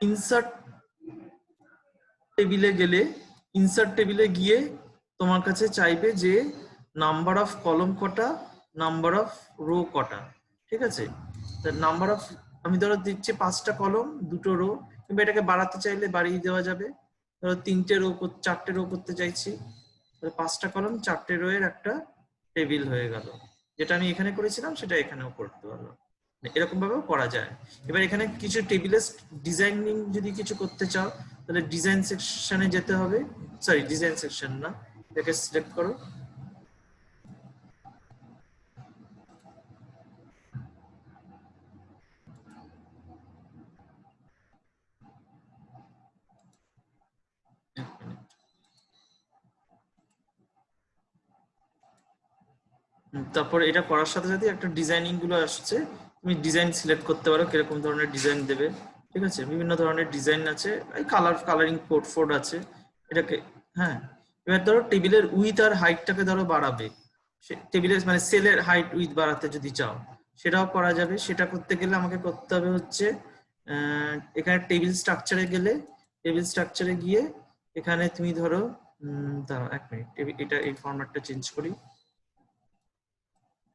Insert টেবিলে গেলে insert টেবিলে গিয়ে তোমার কাছে চাইবে যে নাম্বার অফ কলম কটা, নাম্বার অফ রো কটা, ঠিক আছে? নাম্বার অফ, আমি ধরো দিচ্ছি 5টা কলম 2টো রো, কিংবা এটাকে বাড়াতে চাইলে বাড়িয়ে দেওয়া যাবে। ধরো 3টে রো 4টে রো করতে চাইছি, 5টা কলম 4টে রো এর একটা টেবিল হয়ে গেল। যেটা আমি এখানে করেছিলাম সেটা এখানেও করতে পারলাম, এরকম ভাবেও করা যায়। এবার এখানে কিছু টেবিলের ডিজাইনিং যদি কিছু করতে চাও তাহলে ডিজাইন সেকশনে যেতে হবে, সরি ডিজাইন সেকশন না, এটাকে সিলেক্ট করো, তারপর এটা করার সাথে সাথে একটা ডিজাইনিং গুলো আসছে, তুমি ডিজাইন সিলেক্ট করতে পারো কিরকম ধরনের ডিজাইন দেবে, ঠিক আছে? বিভিন্ন ধরনের ডিজাইন আছে, এই কালারিং কোড ফোড আছে এটাকে। হ্যাঁ, এবার ধরো টেবিলের উইথ আর হাইটটাকে ধরো বাড়াবে, টেবিলের মানে সেলের হাইট উইথ বাড়াতে যদি চাও সেটাও করা যাবে। সেটা করতে গেলে আমাকে করতে হবে হচ্ছে এখানে টেবিল স্ট্রাকচারে গেলে, টেবিল স্ট্রাকচারে গিয়ে এখানে তুমি ধরো দাঁড়াও 1 মিনিট, এটা এই ফরম্যাটটা চেঞ্জ করি,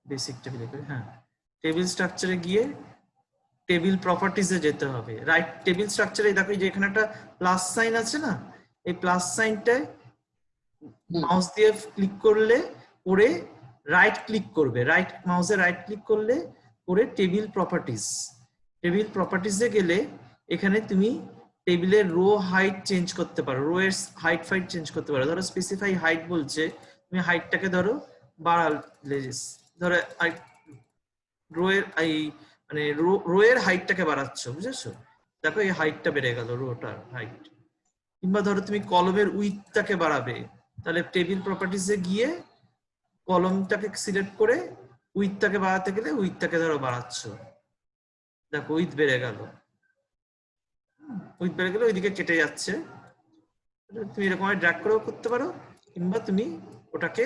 বেসিক টেবিলে করে। হ্যাঁ, টেবিল স্ট্রাকচারে গিয়ে টেবিল প্রপার্টিজে যেতে হবে। রাইট টেবিল স্ট্রাকচারে দেখো যে এখানে একটা প্লাস সাইন আছে না, এই প্লাস সাইনটায় মাউস দিয়ে ক্লিক করলে পরে রাইট ক্লিক করবে, রাইট মাউসে রাইট ক্লিক করলে পরে টেবিল প্রপার্টিজ, টেবিল প্রপার্টিজে গেলে এখানে তুমি টেবিলের রো হাইট চেঞ্জ করতে পারো, রো এর হাইট ফাইট চেঞ্জ করতে পারো। ধরো স্পেসিফাই হাইট বলছে, তুমি হাইটটাকে ধরো বাড়ালে, ধরো রো এর এই মানে রো এর হাইটটাকে বাড়াচ্ছ, বুঝেছো? দেখো এই হাইটটা বেড়ে গেল, রোটার হাইট। কিংবা ধরো তুমি কলমের উইথটাকে বাড়াবে, তাহলে টেবিল প্রপার্টিজে গিয়ে কলমটাকে সিলেক্ট করে উইথটাকে বাড়াতে গেলে উইথটাকে ধরো বাড়াচ্ছ, দেখো উইথ বেড়ে গেল, উইথ বেড়ে গেলে ওইদিকে কেটে যাচ্ছে। তুমি এরকম ড্র্যাগ করেও করতে পারো, কিংবা তুমি ওটাকে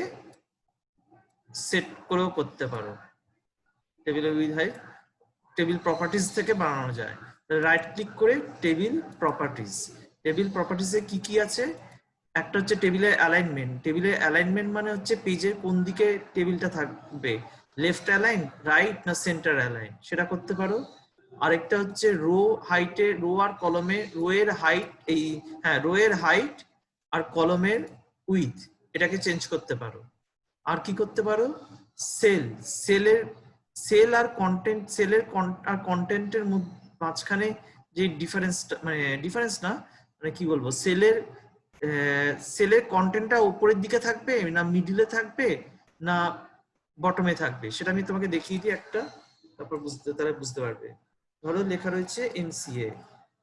সেট করেও করতে পারো। টেবিলের উইথ হাইট টেবিল প্রপার্টিজ থেকে বানানো যায়। রাইট ক্লিক করে টেবিল প্রপার্টিজ, টেবিল প্রপার্টিজে কি কি আছে, একটা হচ্ছে টেবিলের অ্যালাইনমেন্ট। টেবিলের অ্যালাইনমেন্ট মানে হচ্ছে পেজের কোন দিকে টেবিলটা থাকবে, লেফট অ্যালাইন, রাইট না সেন্টার অ্যালাইন, সেটা করতে পারো। আরেকটা হচ্ছে রো হাইটে, রো আর কলমে রো এর হাইট, এই হ্যাঁ রো এর হাইট আর কলমের উইথ এটাকে চেঞ্জ করতে পারো। আর কি করতে পারো, সেলের সেল আর কন্টেন্ট, সেলের আর কন্টেন্টের মাঝখানে যে ডিফারেন্সটা, মানে ডিফারেন্স না, মানে কি বলবো, সেলের কন্টেন্টটা উপরের দিকে থাকবে না মিডিলে থাকবে না বটমে থাকবে, সেটা আমি তোমাকে দেখিয়ে দিই একটা, তারপর তারা বুঝতে পারবে। ধরো লেখা রয়েছে এমসিএ,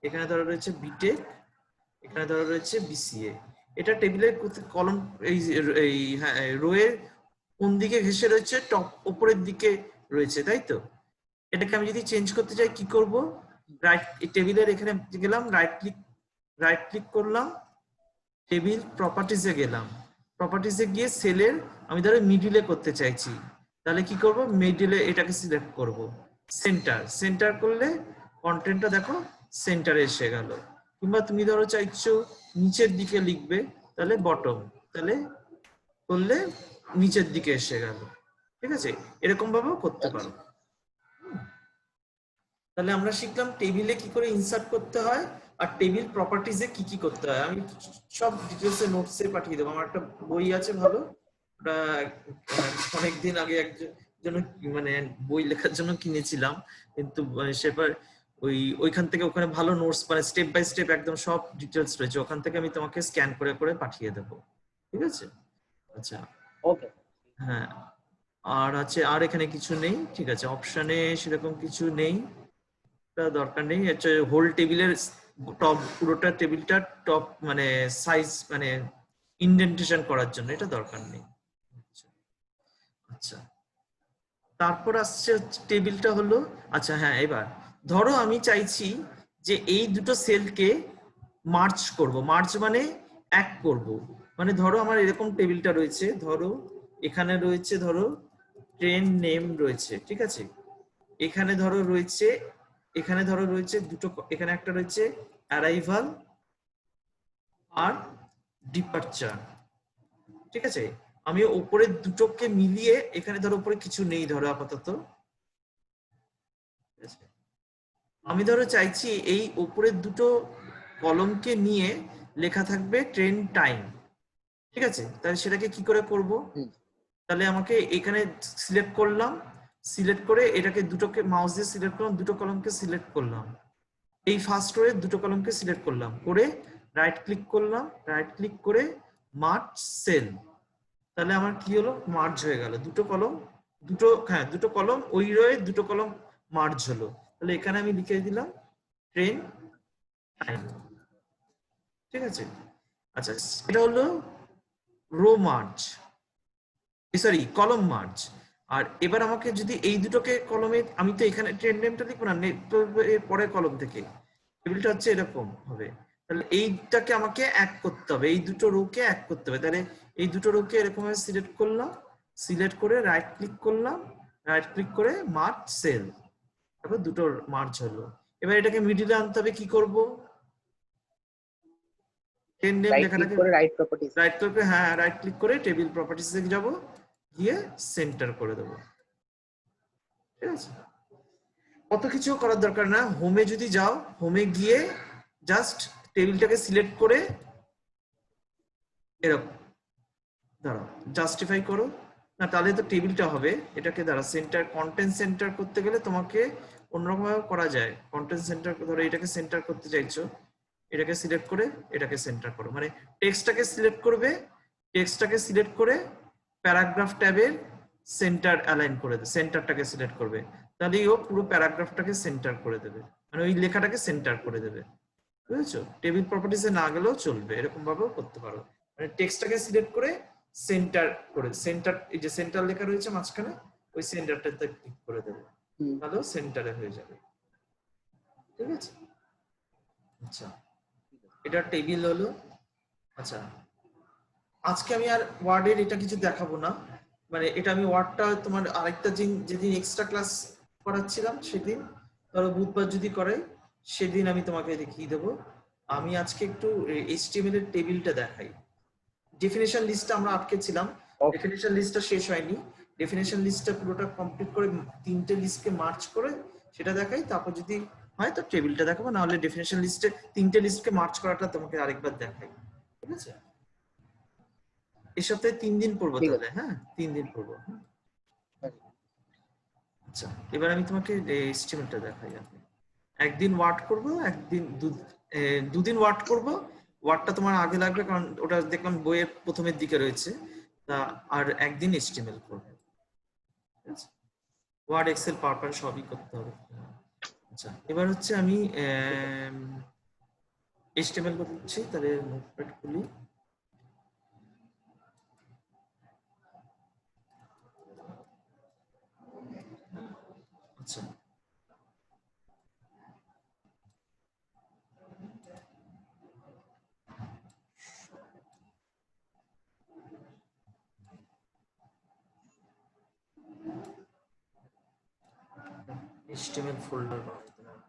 এখানে ধরো রয়েছে বিটেক, এখানে ধরো রয়েছে বিসিএ। এটা টেবিলের কলম এই হ্যাঁ রোয়ের কোন দিকে ঘেঁষে রয়েছে, টপ উপরের দিকে রয়েছে, তাই তো? এটাকে আমি যদি চেঞ্জ করতে চাই কি করব, রাইট টেবিলের এখানে গেলাম, রাইট ক্লিক করলাম, টেবিল প্রপার্টিজে গেলাম, প্রপার্টিজে গিয়ে সেলের আমি ধরো মিডিলে করতে চাইছি, তাহলে কি করব, মিডিলে এটাকে সিলেক্ট করব, সেন্টার করলে কন্টেন্টটা দেখো সেন্টারে এসে গেল। কিংবা তুমি ধরো চাইছো নিচের দিকে লিখবে, তাহলে বটম, তাহলে করলে নিচের দিকে এসে গেল, ঠিক আছে? এরকম ভাবেও করতে পারো। তাহলে আমরা শিখলাম টেবিলে কি করে ইনসার্ট করতে হয় আর টেবিল প্রপার্টিজে কি কি করতে হয়। আমি সব ডিটেলসে নোটসে পাঠিয়ে দেবো, আমার একটা বই আছে ভালো, ওটা অনেকদিন আগে একজন মানে বই লেখার জন্য কিনেছিলাম, কিন্তু সেবার ওইখান থেকে ওখানে ভালো নোটস মানে স্টেপ বাই স্টেপ একদম সব ডিটেলস রয়েছে, ওখান থেকে আমি তোমাকে স্ক্যান করে করে পাঠিয়ে দেবো, ঠিক আছে? আচ্ছা, ওকে, হ্যাঁ। আর আছে, আর এখানে কিছু নেই, ঠিক আছে? অপশনে সেরকম কিছু নেই, দরকার নেই। হচ্ছে হোল টেবিলের টপ, পুরোটা টেবিলটা টপ মানে সাইজ মানে ইন্ডেন্টেশন করার জন্য এটা দরকার নেই। আচ্ছা, তারপর আসছে টেবিলটা হলো, আচ্ছা হ্যাঁ, এবার ধরো আমি চাইছি যে এই দুটো সেলকে মার্জ করব, মার্জ মানে এক করব, মানে ধরো আমার এরকম টেবিলটা রয়েছে, ধরো এখানে রয়েছে ধরো ট্রেন নেম রয়েছে, ঠিক আছে? এখানে ধরো রয়েছে এখানে ধরো রয়েছে দুটো, এখানে একটা রয়েছে অ্যারাইভাল আর ডিপারচার, ঠিক আছে। আমি উপরের দুটোকে মিলিয়ে, এখানে ধরো উপরে কিছু নেই ধরো আপাতত, আমি ধরো চাইছি এই উপরের দুটো কলমকে নিয়ে লেখা থাকবে ট্রেন টাইম, ঠিক আছে। তাহলে সেটাকে কি করে করব, তাহলে আমাকে এখানে সিলেক্ট করলাম, সিলেক্ট করে এটাকে দুটোকে মাউস দিয়ে সিলেক্ট করলাম, দুটো কলমকে সিলেক্ট করলাম, এই ফার্স্ট রোয়ে দুটো কলমকে সিলেক্ট করলাম, করে রাইট ক্লিক করলাম, রাইট ক্লিক করে মার্জ সেল, তাহলে আমার কি হলো, মার্জ হয়ে গেল দুটো কলম, দুটো, হ্যাঁ দুটো কলম ওই রোয়ে দুটো কলম মার্জ হলো। তাহলে এখানে আমি লিখে দিলাম ট্রেন টাইম, ঠিক আছে। আচ্ছা এটা হলো রো মার্জ, সরি কলম মার্জ। আর এবার আমাকে যদি এই দুটোকে কলমে, আমি তো এখানে ট্রেন নেমটা লিখবো না, এর পরে কলম থেকে টেবিলটা হচ্ছে এরকম হবে, তাহলে এইটাকে আমাকে এক করতে হবে, এই দুটো রোকে এক করতে হবে। তাহলে এই দুটো রোকে এরকম ভাবে সিলেক্ট করলাম, সিলেক্ট করে রাইট ক্লিক করলাম, রাইট ক্লিক করে মার্জ সেল, তারপর দুটো মার্জ হলো। এবার এটাকে মিডিলে আনতে হবে, কি করব, ট্রেন নেম লেখাটাকে রাইট ক্লিক করে, হ্যাঁ রাইট ক্লিক করে টেবিল প্রপার্টিজ এ যাব, গিয়ে সেন্টার করে দেবো, ঠিক আছে। কত কিছু করার দরকার না, হোমে যদি যাও, হোমে গিয়ে জাস্ট টেবিলটাকে সিলেক্ট করে এরকম দাঁড়াও জাস্টিফাই করো, না তাহলে তো টেবিলটা হবে, এটাকে দাঁড়া সেন্টার, কন্টেন্ট সেন্টার করতে গেলে তোমাকে অন্যরকম ভাবে করা যায়। কন্টেন্ট সেন্টার ধরো এটাকে সেন্টার করতে চাইছো, এটাকে সিলেক্ট করে এটাকে সেন্টার করো, মানে টেক্সটটাকে সিলেক্ট করবে, টেক্সটটাকে সিলেক্ট করে প্যারাগ্রাফ ট্যাবের সেন্টার অ্যালাইন করে দেবে, সেন্টারটাকে সিলেক্ট করবে, তাহলেই ও পুরো প্যারাগ্রাফটাকে সেন্টার করে দেবে, মানে ওই লেখাটাকে সেন্টার করে দেবে, বুঝেছো। টেবিল প্রপার্টিসে না গেলেও চলবে, এরকম ভাবেও করতে পারো, মানে টেক্সটটাকে সিলেক্ট করে সেন্টার করে, সেন্টার এই যে সেন্টার লেখা রয়েছে মাঝখানে, ওই সেন্টারটাতে ক্লিক করে দেবে, তাহলেও সেন্টারে হয়ে যাবে, ঠিক আছে। আচ্ছা এটা টেবিল হলো। আচ্ছা আজকে আমি আর ওয়ার্ডের এটা কিছু দেখাবো না, মানে এটা আমি ওয়ার্ডটা তোমার আরেকটা যেদিন এক্সট্রা ক্লাস করাচ্ছিলাম সেদিন, ধরো বুধবার যদি করাই সেদিন আমি তোমাকে দেখিয়ে দেবো। আমি আজকে একটু এইচটিএমএল এর টেবিলটা দেখাই। ডেফিনেশন লিস্টটা আমরা আটকেছিলাম, ডেফিনেশন লিস্টটা শেষ হয়নি, ডেফিনেশন লিস্টটা পুরোটা কমপ্লিট করে তিনটে লিস্টকে মার্চ করে সেটা দেখাই, তারপর যদি হয় তো টেবিলটা দেখাবো, না হলে ডেফিনেশন লিস্টে তিনটে লিস্টকে মার্চ করাটা তোমাকে আরেকবার দেখাই, ঠিক আছে। এই সপ্তাহে 3 দিন পড়বো তাহলে, হ্যাঁ 3 দিন পড়বো। আচ্ছা এবার আমি তোমাকে এস্টিমেটটা দেখাই। একদিন ওয়ার্ড করব, একদিন দুদিন ওয়ার্ড করব, ওয়ার্ডটা তোমার আগে লাগবে কারণ ওটা দেখলাম বইয়ের প্রথমের দিকে রয়েছে, তা আর একদিন এস্টিমেল করব, ঠিক আছে। ওয়ার্ড এক্সেল পাওয়ারপয়েন্ট সবই করতে হবে। আচ্ছা এবার হচ্ছে আমি এস্টিমেল করছি, তাহলে নোটপ্যাড খুলি। আচ্ছা HTML ফোল্ডার বানাতে হবে।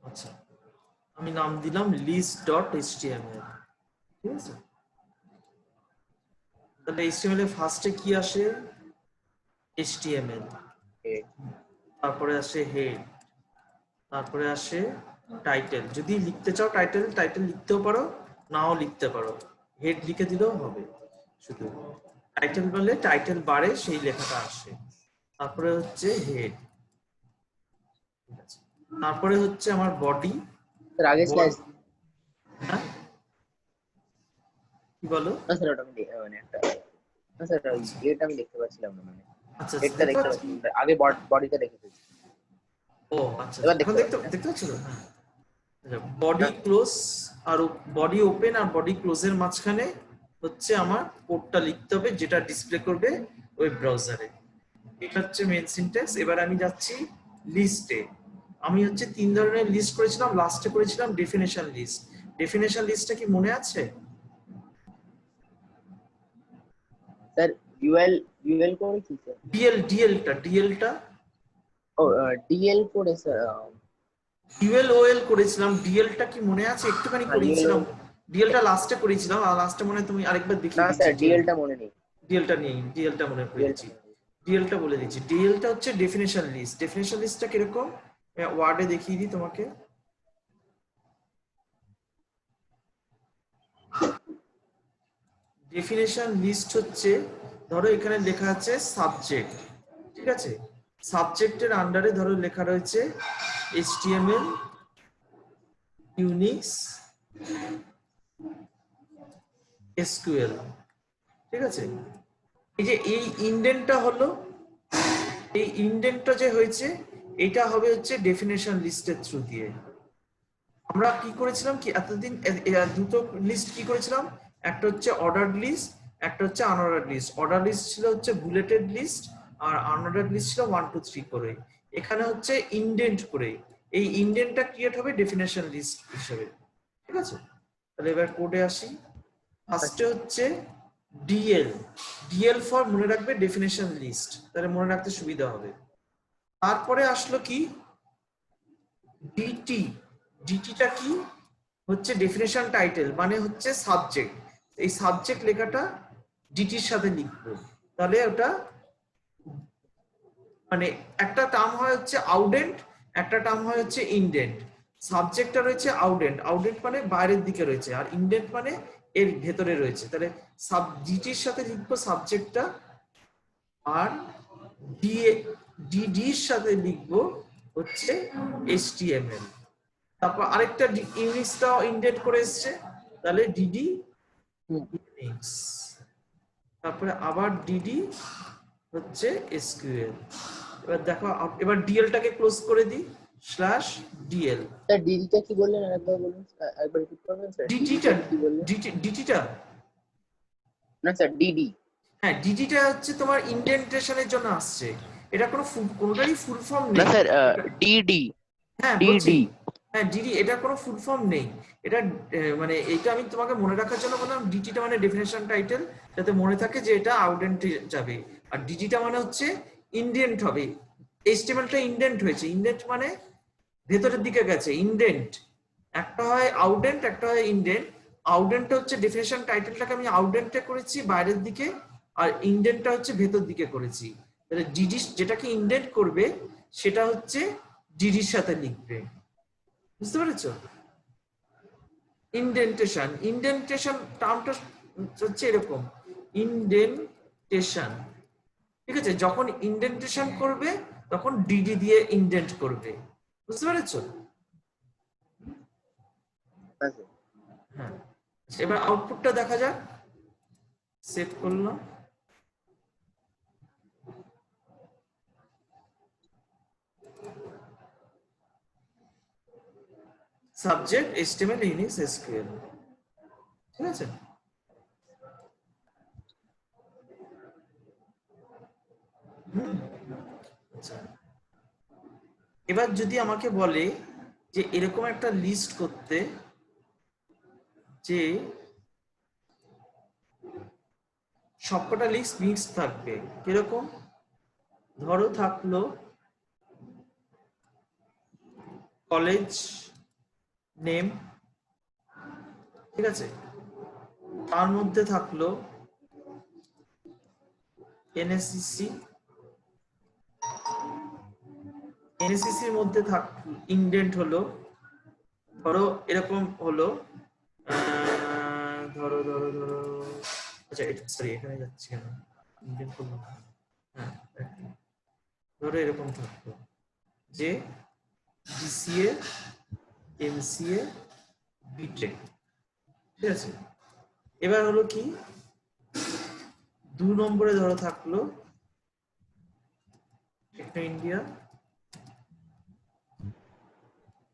আচ্ছা আমি নাম দিলাম list.html, ঠিক আছে। তাহলে HTML এর ফার্স্টে কি আসে, HTML, তারপরে আসে হেড, তারপরে আসে টাইটেল, যদি লিখতে চাও টাইটেল লিখতেও পারো, নাও লিখতে পারো, হেড লিখে দিলেও হবে, শুধু টাইটেল বললে টাইটেল বারে সেই লেখাটা আসে, তারপরে হচ্ছে হেড, ঠিক আছে। তারপরে হচ্ছে আমার বডি, আগে স্ল্যাশ, হ্যাঁ কি বলো, না স্যার ওটা আমি মানে একটা, না স্যার ওই এটা আমি দেখতে পাচ্ছিলাম না, মানে আচ্ছা হেডটা দেখতে পাচ্ছি, আগে বডিটা দেখে ফেলছি। ও আচ্ছা এখন দেখতে পাচ্ছ, হ্যাঁ বডি ক্লোজ আর বডি ওপেন আর বডি ক্লোজের মাঝখানে হচ্ছে আমার কোডটা লিখতে হবে যেটা ডিসপ্লে করবে ওয়েব ব্রাউজারে, এটা হচ্ছে মেইন সিনট্যাক্স। এবার আমি যাচ্ছি লিস্টে, আমি হচ্ছে 3 ধরনের লিস্ট করেছিলাম, লাস্টে করেছিলাম ডেফিনেশন লিস্ট। ডেফিনেশন লিস্টটা কি মনে আছে, স্যার ইউএল করে কি স্যার? ডিএলটা ও ডিএল করে স্যার। ইউএল করেছিলাম, ডিএলটা কি মনে আছে? একটুখানি হ্যাঁ ইউএল। করিয়েছিলাম, ডিএলটা লাস্টে করেছিলাম, আর লাস্টে মনে হয় তুমি আরেকবার না দেখিয়ে দিচ্ছি স্যার ডিএলটা মনে নেই। ডিএলটা নেই, ডিএলটা মনে করে ডিএলটা দিচ্ছি। মনে নেই। ডিএলটা বলে দিচ্ছি, ডিএলটা হচ্ছে ডেফিনেশন লিস্ট। ডেফিনেশন লিস্টটা কিরকম ওয়ার্ডে দেখিয়ে দিই তোমাকে। ডেফিনেশন লিস্ট হচ্ছে, ধরো এখানে লেখা আছে সাবজেক্ট, ঠিক আছে? সাবজেক্টের আন্ডারে ধরো লেখা রয়েছে HTML, ইউনিক্স, SQL, ঠিক আছে? এই যে এই ইন্ডেন্টটা হলো, এই ইন্ডেন্টটা যে হয়েছে এটা হবে হচ্ছে ডেফিনেশন লিস্টের থ্রু দিয়ে। আমরা কি করেছিলাম কি এতদিন দুটো লিস্ট কি করেছিলাম, একটা হচ্ছে অর্ডারড লিস্ট, একটা হচ্ছে আনঅর্ডারড লিস্ট। অর্ডার লিস্ট ছিল হচ্ছে বুলেটেড লিস্ট, আর আনঅর্ডারড লিস্ট ছিল 1 2 3 করে। এখানে হচ্ছে ইন্ডেন্ট করে, এই ইন্ডেন্টটা ক্রিয়েট হবে ডেফিনেশন লিস্ট হিসেবে, ঠিক আছে? তাহলে এবার কোডে আসি। ফার্স্টে হচ্ছে ডিএল ফর মনে রাখবে ডেফিনেশন লিস্ট, তাহলে মনে রাখতে সুবিধা হবে। তারপরে আসলো কি ডিটি। ডিটিটা কি হচ্ছে ডেফিনেশন টাইটেল, মানে হচ্ছে সাবজেক্ট। এই সাবজেক্ট লেখাটা ডিটির সাথে লিখবো, তাহলে ওটা মানে একটা টার্ম হয় হচ্ছে আউডেন্ট, একটা টার্ম হয় হচ্ছে ইনডেন্ট। সাবজেক্টটা রয়েছে আউডেন্ট, আউডেন্ট মানে বাইরের দিকে রয়েছে, আর ইনডেন্ট মানে এর ভেতরে রয়েছে। তাহলে ডিটির সাথে লিখবো সাবজেক্টটা, আর ডিডির সাথে লিখবো হচ্ছে HTML। তারপর আরেকটা ইউনিক্সটাও ইনডেন্ট করে এসছে, তাহলে ডিডি ইউনিক্স। তারপরে আবার ডিডি হচ্ছে SQL। এবার দেখো, এবার ডিএলটাকে ক্লোজ করে দিই, /DL। স্যার ডিডিটা কি বললেন আরেকবার বলুন, একবার রিপিট করবেন স্যার? ডিটিটা ডিডিটা কি বললেন? ডিটিটা না স্যার ডিডি। হ্যাঁ, ডিটিটা হচ্ছে তোমার ইন্ডেন্টেশনের জন্য আসছে। এটা কোনোটারই ফুল ফর্ম না নেই। Sir DD. হ্যাঁ বলছি, ডিডি। হ্যাঁ ডিডি, এটা কোনো ফুল ফর্ম নেই। এটা মানে এটা আমি তোমাকে মনে রাখার জন্য বললাম, ডিটিটা মানে ডেফিনেশন টাইটেল, যাতে মনে থাকে যে এটা আউডেন্ট যাবে। আর ডিটিটা মানে হচ্ছে ইন্ডেন্ট হবে। HTMLটা ইন্ডেন্ট হয়েছে, ইন্ডেন্ট মানে ভেতরের দিকে গেছে, ইন্ডেন্ট। একটা হয় আউডেন্ট, একটা হয় ইন্ডেন্ট। আউডেন্টটা হচ্ছে ডেফিনেশন টাইটেলটাকে আমি আউডেন্টে করেছি বাইরের দিকে, আর ইন্ডেন্টটা হচ্ছে ভেতর দিকে করেছি। তাহলে ডিডি যেটাকে ইন্ডেন্ট করবে সেটা হচ্ছে ডিডির সাথে লিখবে, বুঝতে পেরেছো? ইন্ডেন্টেশন টার্মটা হচ্ছে এরকম, ইন্ডেন্টেশন, ঠিক আছে? যখন ইন্ডেন্টেশন করবে তখন ডিডি দিয়ে ইন্ডেন্ট করবে, বুঝতে পেরেছো? হ্যাঁ, এবার আউটপুটটা দেখা যাক। সেভ করলাম, সাবজেক্ট HTML, ইউনিক্স, SQL, ঠিক আছে? আচ্ছা, এবার যদি আমাকে বলে যে এরকম একটা লিস্ট করতে, যে সবকটা লিস্ট মিক্স থাকবে, কিরকম? ধরো থাকলো কলেজ নেম, ঠিক আছে? তার মধ্যে থাকলো NSCC, NSCCর মধ্যে ইন্ডেন্ট হলো, ধরো এরকম হলো, ধরো ধরো ধরো, আচ্ছা সরি এখানে যাচ্ছি কেন, ইন্ডেন্ট করবো না। হ্যাঁ ধরো এরকম থাকলো যে BCA, MCA, BTech, ঠিক আছে? এবার হলো কি 2 নম্বরে ধরো থাকলো টেকনো ইন্ডিয়া,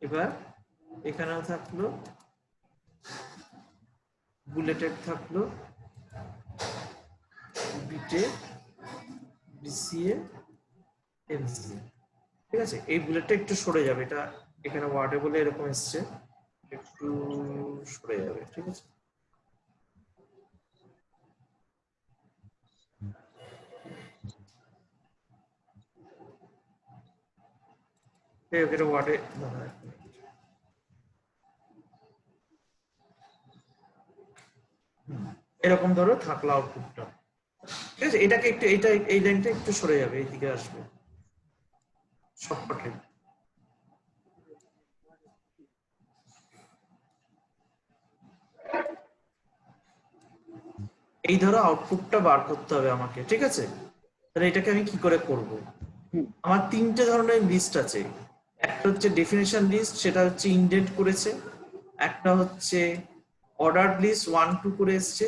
এবার এখানেও থাকলো বুলেটেড, থাকলো BTech, BCA, MCA, ঠিক আছে? এই বুলেটটা একটু সরে যাবে, এটা এখানে ওয়ার্ডে বলে এরকম এসছে, একটু সরে যাবে, ঠিক আছে? এটা ওয়ার্ডে এরকম ধরো থাকলো আউটপুটটা, ঠিক আছে। এটাকে একটু এই লাইনটা একটু সরে যাবে, এইদিকে আসবে সবকটাই। এই ধরো আউটপুটটা বার করতে হবে আমাকে, ঠিক আছে। তাহলে এটাকে আমি কি করে করব? আমার তিনটে ধরনের লিস্ট আছে। একটা হচ্ছে ডেফিনেশন লিস্ট, সেটা হচ্ছে ইনডেন্ট করেছে। একটা হচ্ছে অর্ডার লিস্ট 1 2 করে এসছে।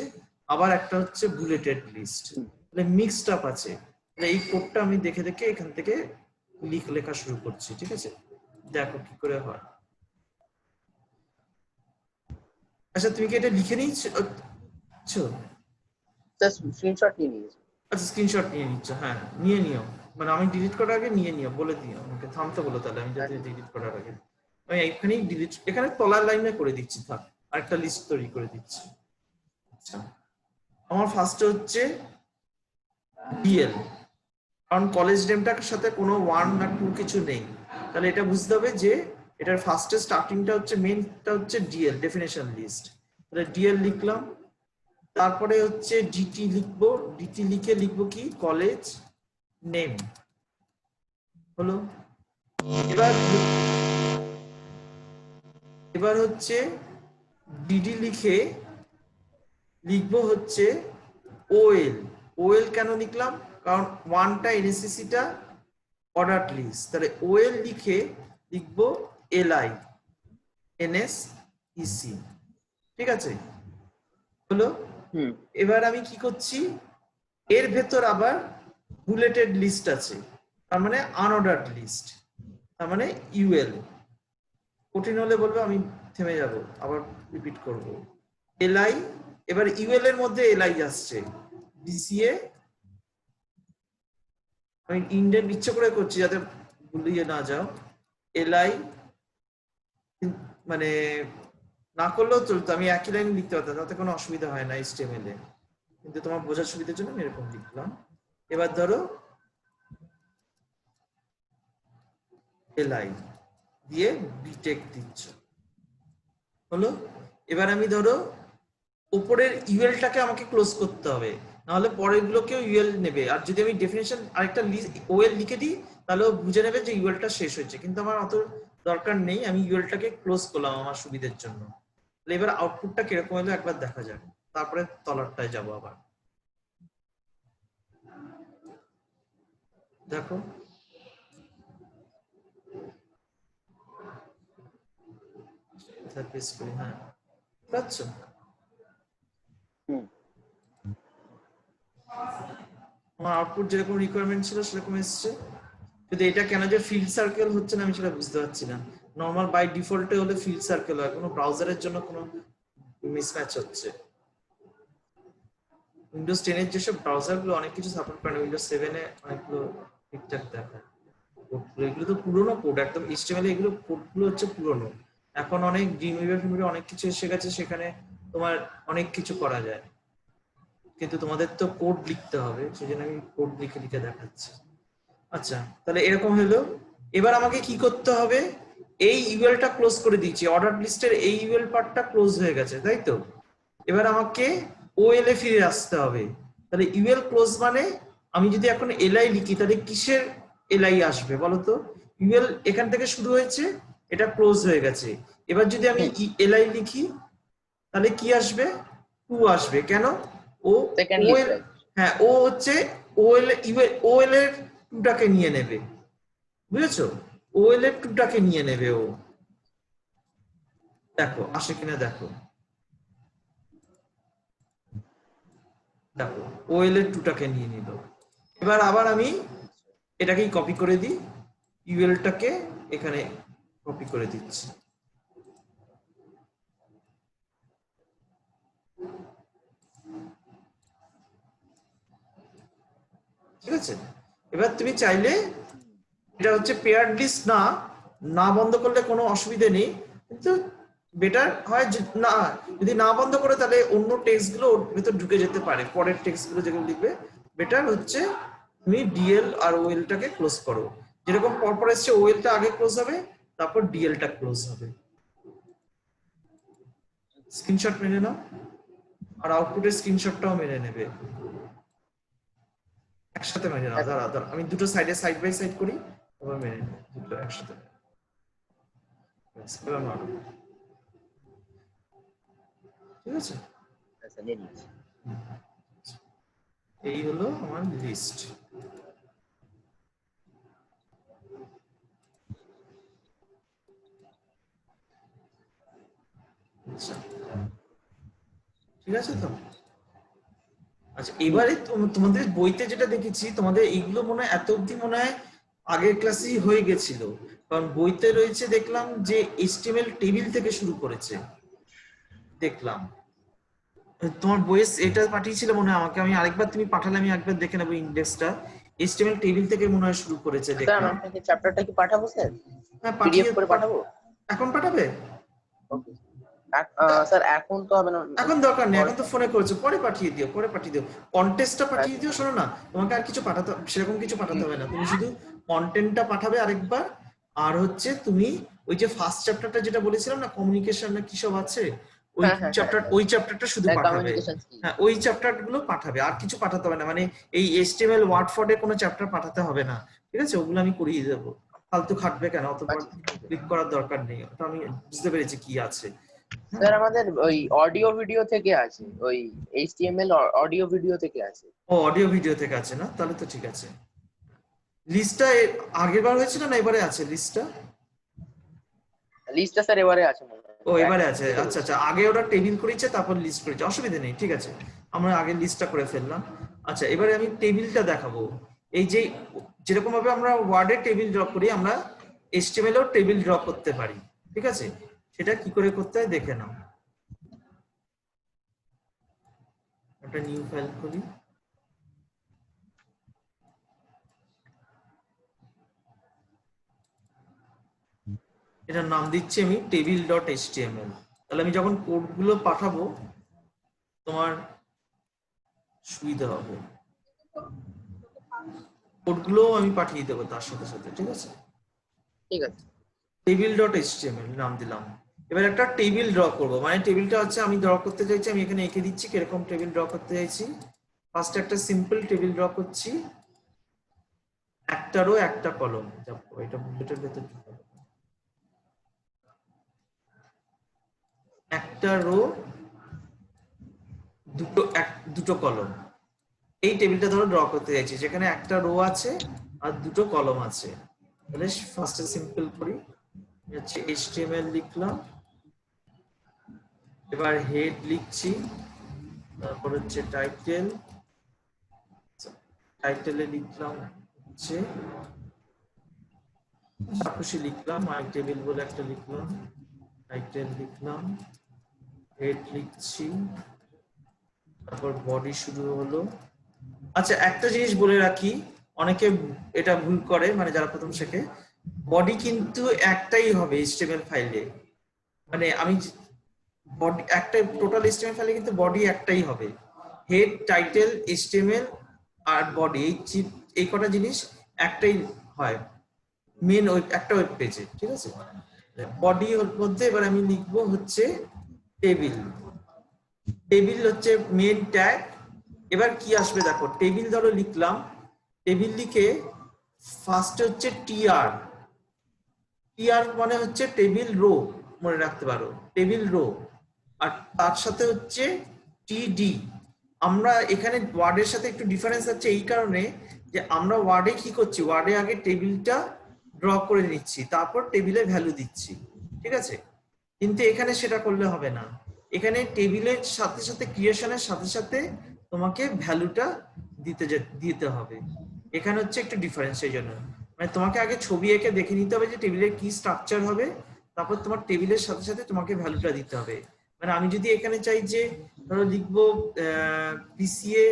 আবার একটা হচ্ছে বুলেটেড লিস্ট, তাহলে মিক্সড আপ আছে। তাহলে এই কোডটা আমি দেখে দেখে এখান থেকে লেখা শুরু করছি, ঠিক আছে। দেখো কি করে হয়। আচ্ছা তুমি কি এটা লিখে নিচ্ছো? জাস্ট স্ক্রিনশট নিয়ে নিয়েছি। আচ্ছা স্ক্রিনশট নিয়ে নিচ্ছ, হ্যাঁ নিয়ে নিও। মানে আমি ডিলিট করার আগে নিয়ে নিও, বলে দিও আমাকে, থামতে বলো তাহলে আমি যাতে ডিলিট করার আগে। আমি এখানেই ডিলিট, এখানে তলার লাইনে করে দিচ্ছি, থাক আরেকটা লিস্ট তৈরি করে দিচ্ছি। আচ্ছা আমার ফার্স্টে হচ্ছে ডিএল, কারণ কলেজ নেমটার সাথে কোনো 1 না 2 কিছু নেই, তাহলে এটা বুঝতে হবে যে এটার ফার্স্টে স্টার্টিংটা হচ্ছে, মেইনটা হচ্ছে ডিএল ডেফিনেশন লিস্ট। তাহলে ডিএল লিখলাম, তারপরে হচ্ছে ডিটি লিখবো, ডিটি লিখে লিখবো কি কলেজ নেম হলো। এবার হচ্ছে ডিডি লিখে লিখবো হচ্ছে ওএল। ওএল কেন লিখলাম? কারণ 1টা এনএসসিসিটা অর্ডার লিস্ট, তাহলে ওএল লিখে লিখবো এলআই এনএসইসি, ঠিক আছে হলো। এবার আমি কি করছি, এর ভেতর আবার বুলেটেড লিস্ট আছে, তার মানে আনঅর্ডার্ড লিস্ট, তার মানে ইউএল। কঠিন হলে বলবো, আমি থেমে যাব, আবার রিপিট করব। এলআই, এবার ইউএল এর মধ্যে এলআই আসছে, ডিসিএ, আমি ইন্ডেন্ট ইচ্ছে করে করছি যাতে ভুলিয়ে না যাও। এলআই মানে না করলেও চলতো, আমি একই লাইন লিখতে পারতাম, তাতে কোনো অসুবিধা হয় না এইচটিএমএল এ, কিন্তু তোমার বোঝার সুবিধার জন্য আমি এরকম লিখলাম। এবার ধরো এলআই দিয়ে বিটেক দিচ্ছ হলো। এবার আমি ধরো উপরের ইউএলটাকে আমাকে ক্লোজ করতে হবে, নাহলে পরের গুলোকেও ইউএল নেবে। আর যদি আমি ডেফিনেশন আরেকটা ওএল লিখে দিই, তাহলেও বুঝে নেবে যে ইউএলটা শেষ হয়েছে, কিন্তু আমার অত দরকার নেই, আমি ইউএলটাকে ক্লোজ করলাম আমার সুবিধার জন্য। এবার আউটপুটটা কিরকম হলো একবার দেখা যাক, তারপরে তলারটায় যাব আবার। দেখো হ্যাঁ পাচ্ছ, আমার আউটপুট যেরকম রিকোয়ারমেন্ট ছিল সেরকম এসছে। কিন্তু এটা কেন যে ফিল্ড সার্কেল হচ্ছে না আমি সেটা বুঝতে পারছি না। নরমাল বাই ডিফল্টে হলে ফিল্ড সার্কেল হয়, কোনো ব্রাউজারের জন্য কোনো মিসম্যাচ হচ্ছে। উইন্ডোজ 10 এর যেসব ব্রাউজারগুলো অনেক কিছু সাপোর্ট করে না, উইন্ডোজ 7 এ অনেকগুলো ঠিকঠাক দেখায়। এগুলো তো পুরোনো কোড, একদম এইচটিএমএল এগুলো কোডগুলো হচ্ছে পুরোনো। এখন অনেক ড্রিমউইভার অনেক কিছু এসে গেছে, সেখানে তোমার অনেক কিছু করা যায়, কিন্তু তোমাদের তো কোড লিখতে হবে, সেজন্য আমি কোড লিখে লিখে দেখাচ্ছি। আচ্ছা তাহলে এরকম হলো। এবার আমাকে কি করতে হবে, এই ইউএলটা ক্লোজ করে দিয়েছি, অর্ডার লিস্টের এই ইউএল পার্টটা ক্লোজ হয়ে গেছে, তাই তো। এবার আমাকে ওএল এ ফিরে আসতে হবে। তাহলে ইউএল ক্লোজ মানে আমি যদি এখন এলআই লিখি, তাহলে কিসের এলআই আসবে বলো তো? ইউএল এখান থেকে শুরু হয়েছে, এটা ক্লোজ হয়ে গেছে। এবার যদি আমি এলআই লিখি, তাহলে কি আসবে? 2 আসবে। কেন? ও ওএল, হ্যাঁ ও হচ্ছে ওএল এর 2টাকে নিয়ে নেবে, বুঝেছো? ওএল এর 2টাকে নিয়ে নেবে ও। দেখো আসে কিনা, দেখো দেখো ওএল এর 2টাকে নিয়ে নিল। এবার আবার আমি এটাকেই কপি করে দিই, ইউএলটাকে এখানে কপি করে দিচ্ছি। ঠিক আছে। এবার তুমি চাইলে এটা হচ্ছে পেয়ার্ড লিস্ট না, না বন্ধ করলে কোনো অসুবিধা নেই, কিন্তু বেটার হয় না, যদি না বন্ধ করে তাহলে অন্য টেক্সট গুলো ওর ভিতর ঢুকে যেতে পারে, পরের টেক্সট গুলো যেগুলো লিখবে। বেটার হচ্ছে তুমি ডিএল আর ওএলটাকে ক্লোজ করো। যেরকম পরপর এসছে ওএলটা আগে ক্লোজ হবে, তারপর ডিএলটা ক্লোজ হবে। স্ক্রিনশট মেনে নাও, আর আউটপুটের স্ক্রিনশটটাও মেনে নেবে। একসাথে মেনে নাও, দাঁড়া আমি দুটো সাইডে সাইড বাই সাইড করি, তারপর মেনে নাও দুটো একসাথে। এবার মারো, ঠিক আছে? আচ্ছা নিয়ে নিচ্ছি। এই হলো আমার লিস্ট। আচ্ছা ঠিক আছে তো? আচ্ছা এবারে তোমাদের বইতে যেটা দেখেছি, তোমাদের এইগুলো মনে হয় এত অব্দি মনে হয় আগের ক্লাসেই হয়ে গেছিল, কারণ বইতে রয়েছে দেখলাম যে এইচটিএমএল টেবিল থেকে শুরু করেছে দেখলাম। তোমার বইয়ে এটা পাঠিয়েছিল মনে হয় আমাকে, আমি আরেকবার তুমি পাঠালে আমি একবার দেখে নেবো ইন্ডেক্সটা। এইচটিএমএল টেবিল থেকে মনে হয় শুরু করেছে স্যার দেখলাম। আপনাকে চ্যাপ্টারটা কি পাঠাবো স্যার? হ্যাঁ পিডিএফ পাঠিয়ে করে পাঠাবো? এখন পাঠাবে? ওকে স্যার এখন তো হবে না, এখন দরকার নেই, এখন তো ফোনে করেছো, পরে পাঠিয়ে দিও, পরে পাঠিয়ে দিও। কন্টেস্টটা পাঠিয়ে দিও। শোনো না, তোমাকে আর কিছু পাঠাতে, সেরকম কিছু পাঠাতে হবে না, তুমি শুধু কন্টেন্টটা পাঠাবে আরেকবার। আর হচ্ছে তুমি ওই যে ফার্স্ট চ্যাপ্টারটা যেটা বলেছিলাম না, কমিউনিকেশন না কি সব আছে, ওই চ্যাপ্টারটা শুধু পাঠাবে। হ্যাঁ ওই চ্যাপ্টার গুলো পাঠাবে, আর কিছু পাঠাতে হবে না, মানে এই এইচটিএমএল ওয়ার্ড ফর্ডে কোনো চ্যাপ্টার পাঠাতে হবে না, ঠিক আছে? ওগুলো আমি করিয়ে দেবো, ফালতু খাটবে কেন, অতবার ক্লিক করার দরকার নেই, ওটা আমি বুঝতে পেরেছি কি আছে। স্যার আমাদের ওই অডিও ভিডিও থেকে আছে, ওই এইচটিএমএল অডিও ভিডিও থেকে আছে। ও অডিও ভিডিও থেকে আছে না, তাহলে তো ঠিক আছে। লিস্টটা আগের বার হয়েছিল না এবারে আছে লিস্টটা? লিস্টটা স্যার এবারে আছে মনে হয়। ও এবারে আছে, আচ্ছা আচ্ছা, আগে ওরা টেবিল করেছে তারপর লিস্ট করেছে, অসুবিধা নেই, ঠিক আছে, আমরা আগে লিস্টটা করে ফেললাম। আচ্ছা এবারে আমি টেবিলটা দেখাবো। এই যে যেরকম ভাবে আমরা ওয়ার্ডে টেবিল ড্র করি, আমরা এইচটিএমএল এও টেবিল ড্র করতে পারি, ঠিক আছে? সেটা কি করে করতে হয় দেখে নাও। একটা নিউ ফাইল খুলি, এটার নাম দিচ্ছি আমি table.html। তাহলে আমি যখন কোডগুলো পাঠাবো তোমার সুবিধা হবে, কোডগুলো আমি পাঠিয়ে দেবো তার সাথে সাথে, ঠিক আছে? ঠিক আছে। table.html নাম দিলাম। এবার একটা টেবিল ড্র করব, মানে টেবিলটা হচ্ছে আমি ড্র করতে চাইছি, আমি এখানে এঁকে দিচ্ছি কিরকম টেবিল ড্র করতে চাইছি। ফার্স্ট একটা সিম্পল টেবিল ড্র করছি, একটা রো একটা কলম, এটা বুলেটের ভেতর একটা রো দুটো কলম, এই টেবিলটা ধরো ড্র করতে চাইছি, যেখানে একটা রো আছে আর দুটো কলম আছে। তাহলে ফার্স্টে সিম্পল করি, হচ্ছে HTML লিখলাম, এবার হেড লিখছি, তারপর হচ্ছে টাইটেলে লিখলাম হচ্ছে খুশি লিখলাম, মাই টেবিল বলে একটা লিখলাম, টাইটেল লিখলাম, হেড লিখছি, তারপর বডি শুরু হলো। আচ্ছা একটা জিনিস বলে রাখি, অনেকে এটা ভুল করে, মানে যারা প্রথম শেখে, বডি কিন্তু একটাই হবে HTML ফাইলে, মানে আমি বডি একটা টোটাল HTML ফাইলে কিন্তু বডি একটাই হবে, হেড টাইটেল HTML আর বডি, এই কটা জিনিস একটাই হয় মেন একটা ওয়েব পেজে, ঠিক আছে? বডি মধ্যে এবার আমি লিখবো হচ্ছে টেবিল, টেবিল হচ্ছে মেন ট্যাগ। এবার কি আসবে দেখো, টেবিল ধরো লিখলাম, টেবিল লিখে ফার্স্টে হচ্ছে টিআর, টিআর মানে হচ্ছে টেবিল রো, মনে রাখতে পারো টেবিল রো, আর তার সাথে হচ্ছে টিডি। আমরা এখানে ওয়ার্ডের সাথে একটু ডিফারেন্স আছে এই কারণে যে আমরা ওয়ার্ডে কি করছি, ওয়ার্ডে আগে টেবিলটা ড্র করে নিচ্ছি, তারপর টেবিলে ভ্যালু দিচ্ছি, ঠিক আছে? কিন্তু এখানে সেটা করলে হবে না, এখানে টেবিলের সাথে সাথে ক্রিয়েশনের সাথে সাথে তোমাকে ভ্যালুটা দিতে হবে। এখানে হচ্ছে একটু ডিফারেন্স, সেই জন্য মানে তোমাকে আগে ছবি এঁকে দেখে নিতে হবে যে টেবিলের কি স্ট্রাকচার হবে, তারপর তোমার টেবিলের সাথে সাথে তোমাকে ভ্যালুটা দিতে হবে। মানে আমি যদি এখানে চাই যে ধরো লিখবো PCA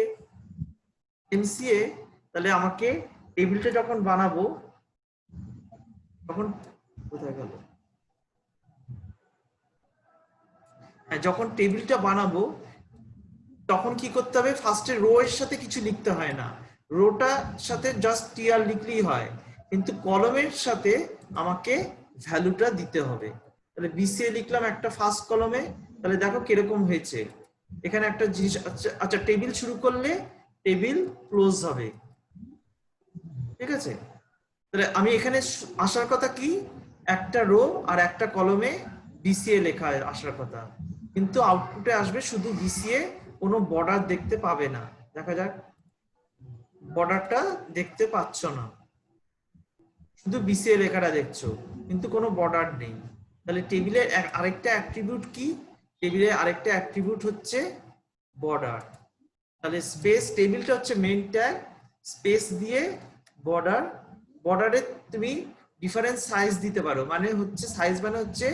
MCA, তাহলে আমাকে টেবিলটা যখন বানাবো তখন কোথায় গেল, যখন টেবিলটা বানাবো তখন কি করতে হবে, ফার্স্টে রো এর সাথে কিছু লিখতে হয় না, রোটার সাথে জাস্ট টিআর লিখলেই হয়। কিন্তু কলমের সাথে আমাকে ভ্যালুটা দিতে হবে। তাহলে বিসিএ লিখলাম একটা ফার্স্ট কলমে, তাহলে দেখো কিরকম হয়েছে। এখানে একটা জিনিস, আচ্ছা টেবিল শুরু করলে টেবিল ক্লোজ হবে, ঠিক আছে। তাহলে আমি এখানে আসার কথা কি, একটা রো আর একটা কলমে বিসিএ লেখা আসার কথা, কিন্তু আউটপুটে আসবে শুধু বিসিএ, কোনো বর্ডার দেখতে পাবে না। দেখা যাক, বর্ডারটা দেখতে পাচ্ছ না, শুধু বিসিএ লেখাটা দেখছো কিন্তু কোনো বর্ডার নেই। তাহলে টেবিলের আরেকটা অ্যাট্রিবিউট কি, টেবিলের আরেকটা অ্যাট্রিবিউট হচ্ছে বর্ডার। তাহলে স্পেস, টেবিলটা হচ্ছে মেইন ট্যাগ, স্পেস দিয়ে বর্ডার, বর্ডারে তুমি ডিফারেন্ট সাইজ দিতে পারো, মানে হচ্ছে সাইজ মানে হচ্ছে